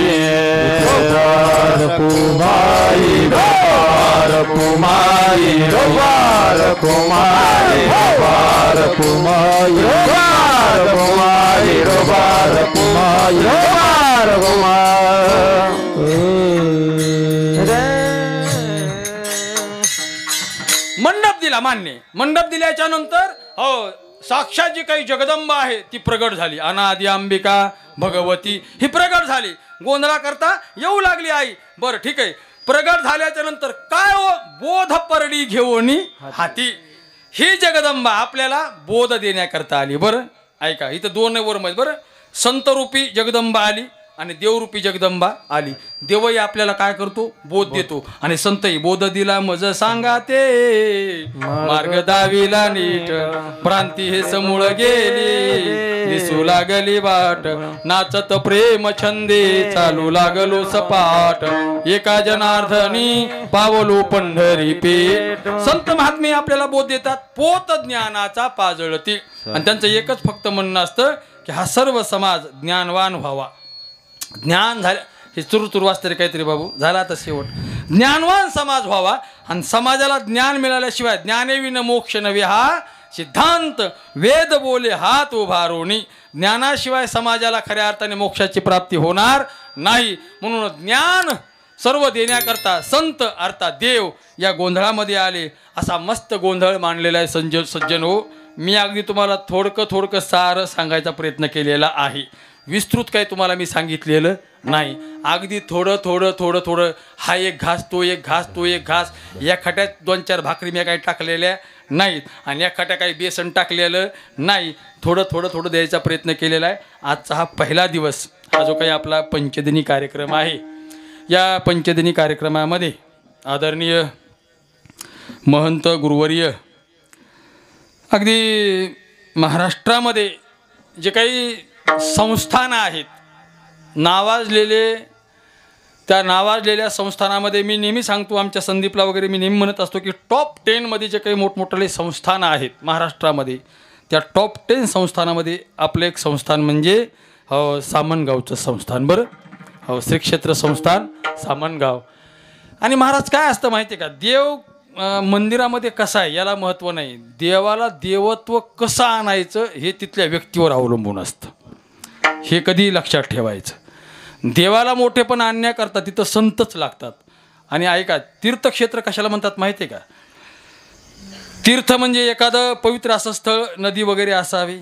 विठोबार कुमारी विठोबार कुमारी विठोबार कुमारी विठोबार कुमारी विठोबार कुमारी विठोबार कुमारी विठोबार मंडप दिला. मान्य. मंडप दिल्याच्या नंतर हो साक्षात जी काही जगदंबा आहे ती प्रगट झाली. अनादि अंबिका भगवती ही प्रगट झाली. गोंधळा करता येऊ लागली आई. बरं ठीक आहे. प्रगट झाल्याच्या नंतर काय हो बोध परडी घेऊन हाती. ही जगदंबा आपल्याला बोध देण्याकरता आली. बरं ऐका इथं 2 वर्म आहेत. बरं संतरूपी जगदंबा आली आणि देवरूपी जगदंबा आली. देवही आपल्याला काय करतो बोध देतो आणि संतही बोध दिला मज सांगा ते मार्ग दाविला नीट भ्रांती हे समूळ गेली दिसू लागली वाट नाचत प्रेम छंदे चालू लागलो सपाट एका जनार्दनी पावलो पंढरी पेठ. संत महात्मे आपल्याला बोध देतात पोत ज्ञानाचा पाजळती आणि त्यांचं एकच फक्त म्हणणं असतं की हा सर्व समाज ज्ञानवान व्हावा. ज्ञान झालं हे चुरू वाचतरी काहीतरी बाबू झाला आता शेवट. ज्ञानवान समाज व्हावा आणि समाजाला ज्ञान मिळाल्याशिवाय ज्ञानेविन मोक्ष नव्हे हा सिद्धांत वेद बोले हात उभारोनी. ज्ञानाशिवाय समाजाला खऱ्या अर्थाने मोक्षाची प्राप्ती होणार नाही. म्हणून ज्ञान सर्व देण्याकरता संत अर्थात देव या गोंधळामध्ये आले. असा मस्त गोंधळ मांडलेला आहे सज्जन हो. मी अगदी तुम्हाला थोडकं सारं सांगायचा प्रयत्न केलेला आहे. विस्तृत काही तुम्हाला मी सांगितलेलं नाही. अगदी थोडं हा एक घास तो एक घास तो एक घास. या खट्यात 2-4 भाकरी मी काही टाकलेल्या नाहीत आणि या खट्या काही बेसन टाकलेलं नाही. थोडं द्यायचा प्रयत्न केलेला आहे. आजचा हा पहिला दिवस हा जो काही आपला पंचदिनी कार्यक्रम आहे. या पंचदिनी कार्यक्रमामध्ये आदरणीय महंत गुरुवर्य अगदी महाराष्ट्रामध्ये जे काही संस्थानं आहेत त्या नावाजलेल्या संस्थानामध्ये मी नेहमी सांगतो आमच्या संदीपला वगैरे मी नेहमी म्हणत असतो की टॉप 10 मध्ये जे काही मोठमोठे संस्थानं आहेत महाराष्ट्रामध्ये त्या टॉप 10 संस्थानामध्ये आपलं एक संस्थान म्हणजे सामनगावचं संस्थान. बरं हो श्री क्षेत्र संस्थान सामनगाव. आणि महाराज काय असतं माहिती आहे का देव मंदिरामध्ये कसं आहे याला महत्त्व नाही. देवाला देवत्व कसं आणायचं हे तिथल्या व्यक्तीवर अवलंबून असतं. हे कधी लक्षात ठेवायचं. देवाला मोठेपण आणण्याकरता तिथं संतच लागतात. आणि ऐका तीर्थक्षेत्र कशाला म्हणतात माहिती आहे का. तीर्थ म्हणजे एखादं पवित्र असं स्थळ नदी वगैरे असावी.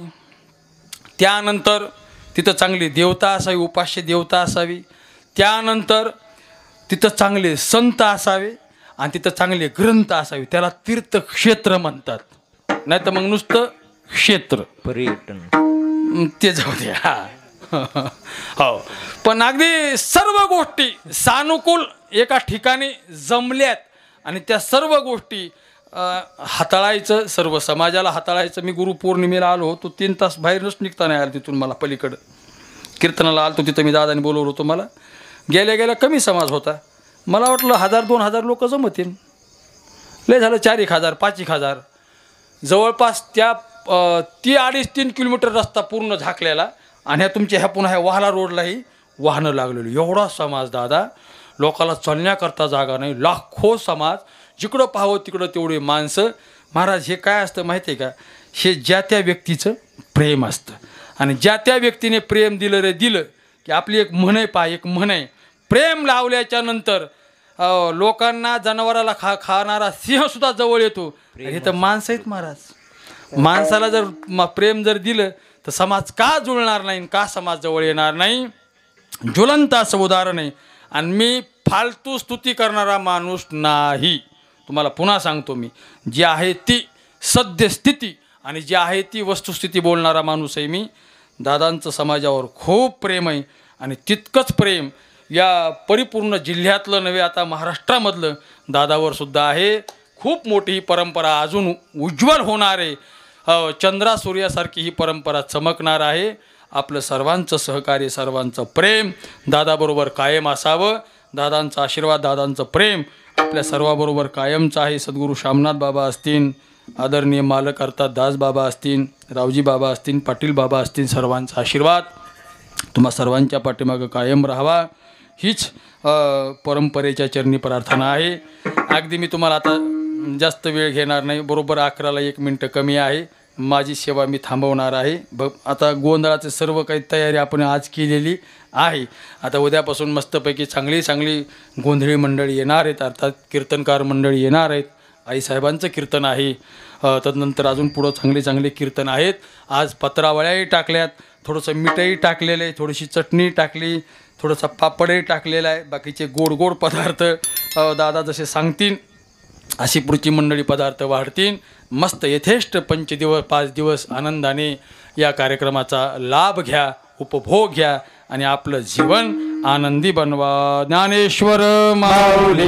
त्यानंतर तिथं चांगली देवता असावी उपास्य देवता असावी. त्यानंतर तिथं चांगले संत असावे आणि तिथं चांगले ग्रंथ असावे. त्याला तीर्थक्षेत्र म्हणतात. नाही तर मग नुसतं क्षेत्र पर्यटन ते जाऊ द्या. हो पण अगदी सर्व गोष्टी सानुकूल एका ठिकाणी जमल्यात आणि त्या सर्व गोष्टी हाताळायचं सर्व समाजाला हाताळायचं. मी गुरुपौर्णिमेला आलो होतो 3 तास बाहेरच निघता नाही आलं तिथून. मला पलीकडं कीर्तनाला आलो तिथं मी दादाने बोलवलं होतं. मला गेल्या कमी समाज होता. मला वाटलं 1000-2000 लोक जमतील. लय झालं 4-1000 5-1000 जवळपास. त्या ती 2.5-3 किलोमीटर रस्ता पूर्ण झाकलेला आणि ह्या तुमच्या पुन्हा ह्या वाहला रोडलाही वाहनं लागलेली. एवढा समाज दादा. लोकाला चालण्याकरता जागा नाही. लाखो समाज जिकडं पाहावं तिकडं तेवढे माणसं. महाराज हे काय असतं माहिती आहे का. हे ज्या त्या व्यक्तीचं प्रेम असतं आणि ज्या त्या व्यक्तीने प्रेम दिलं की आपली एक म्हण आहे एक म्हण आहे प्रेम लावल्याच्या नंतर लोकांना जनावराला खाणारा सिंहसुद्धा जवळ येतो. हे तर माणसं आहेत महाराज. माणसाला जर प्रेम जर दिलं तर समाज का जुळणार नाही का समाज जवळ येणार नाही. ज्वलंत असं उदाहरण आहे. आणि मी फालतू स्तुती करणारा माणूस नाही. तुम्हाला पुन्हा सांगतो मी जी आहे ती सद्यस्थिती आणि जी आहे ती वस्तुस्थिती बोलणारा माणूस आहे मी. दादांचं समाजावर खूप प्रेम आहे आणि तितकंच प्रेम या परिपूर्ण जिल्ह्यातलं नव्हे आता महाराष्ट्रामधलं दादावर सुद्धा आहे. खूप मोठी ही परंपरा अजून उज्ज्वल होणार आहे. चंद्रा सूर्यासारखी ही परंपरा चमकणार आहे. आपलं सर्वांचं सहकार्य सर्वांचं प्रेम दादाबरोबर कायम असावं. दादांचा आशीर्वाद दादांचं प्रेम आपल्या सर्वाबरोबर कायमचं आहे. सद्गुरू शामनाथ बाबा असतील आदरणीय मालक अर्थात दास बाबा असतील, रावजी बाबा असतील, पाटील बाबा असतील, सर्वांचा आशीर्वाद तुम्हा सर्वांच्या पाठीमागं कायम राहावा हीच परंपरेच्या चरणी प्रार्थना आहे. अगदी मी तुम्हाला आता जास्त वेळ घेणार नाही, बरोबर 11ला 1 मिनटं कमी आहे. माझी सेवा मी थांबवणार आहे. आता गोंधळाचं सर्व काही तयारी आपण आज केलेली आहे. आता उद्यापासून मस्तपैकी चांगली गोंधळी मंडळी येणार आहेत, अर्थात कीर्तनकार मंडळी येणार आहेत. आईसाहेबांचं कीर्तन आहे, तदनंतर अजून पुढं चांगले कीर्तन आहेत. आज पत्रावळ्याही टाकल्यात, थोडंसं मीठही टाकलेलं आहे, थोडीशी चटणी टाकली, थोडंसं पापडही टाकलेला आहे. बाकीचे गोड पदार्थ दादा जसे सांगतील अशी पुढची मंडळी पदार्थ वाढतील. मस्त यथेष्ट 5 दिवस आनंदाने या कार्यक्रमाचा लाभ घ्या, उपभोग घ्या आणि आपलं जीवन आनंदी बनवा. ज्ञानेश्वर माऊली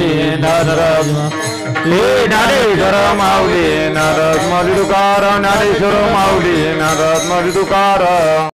ज्ञानेश्वर माऊली नारद तुकाराम, ज्ञानेश्वर माऊली नारद तुकाराम.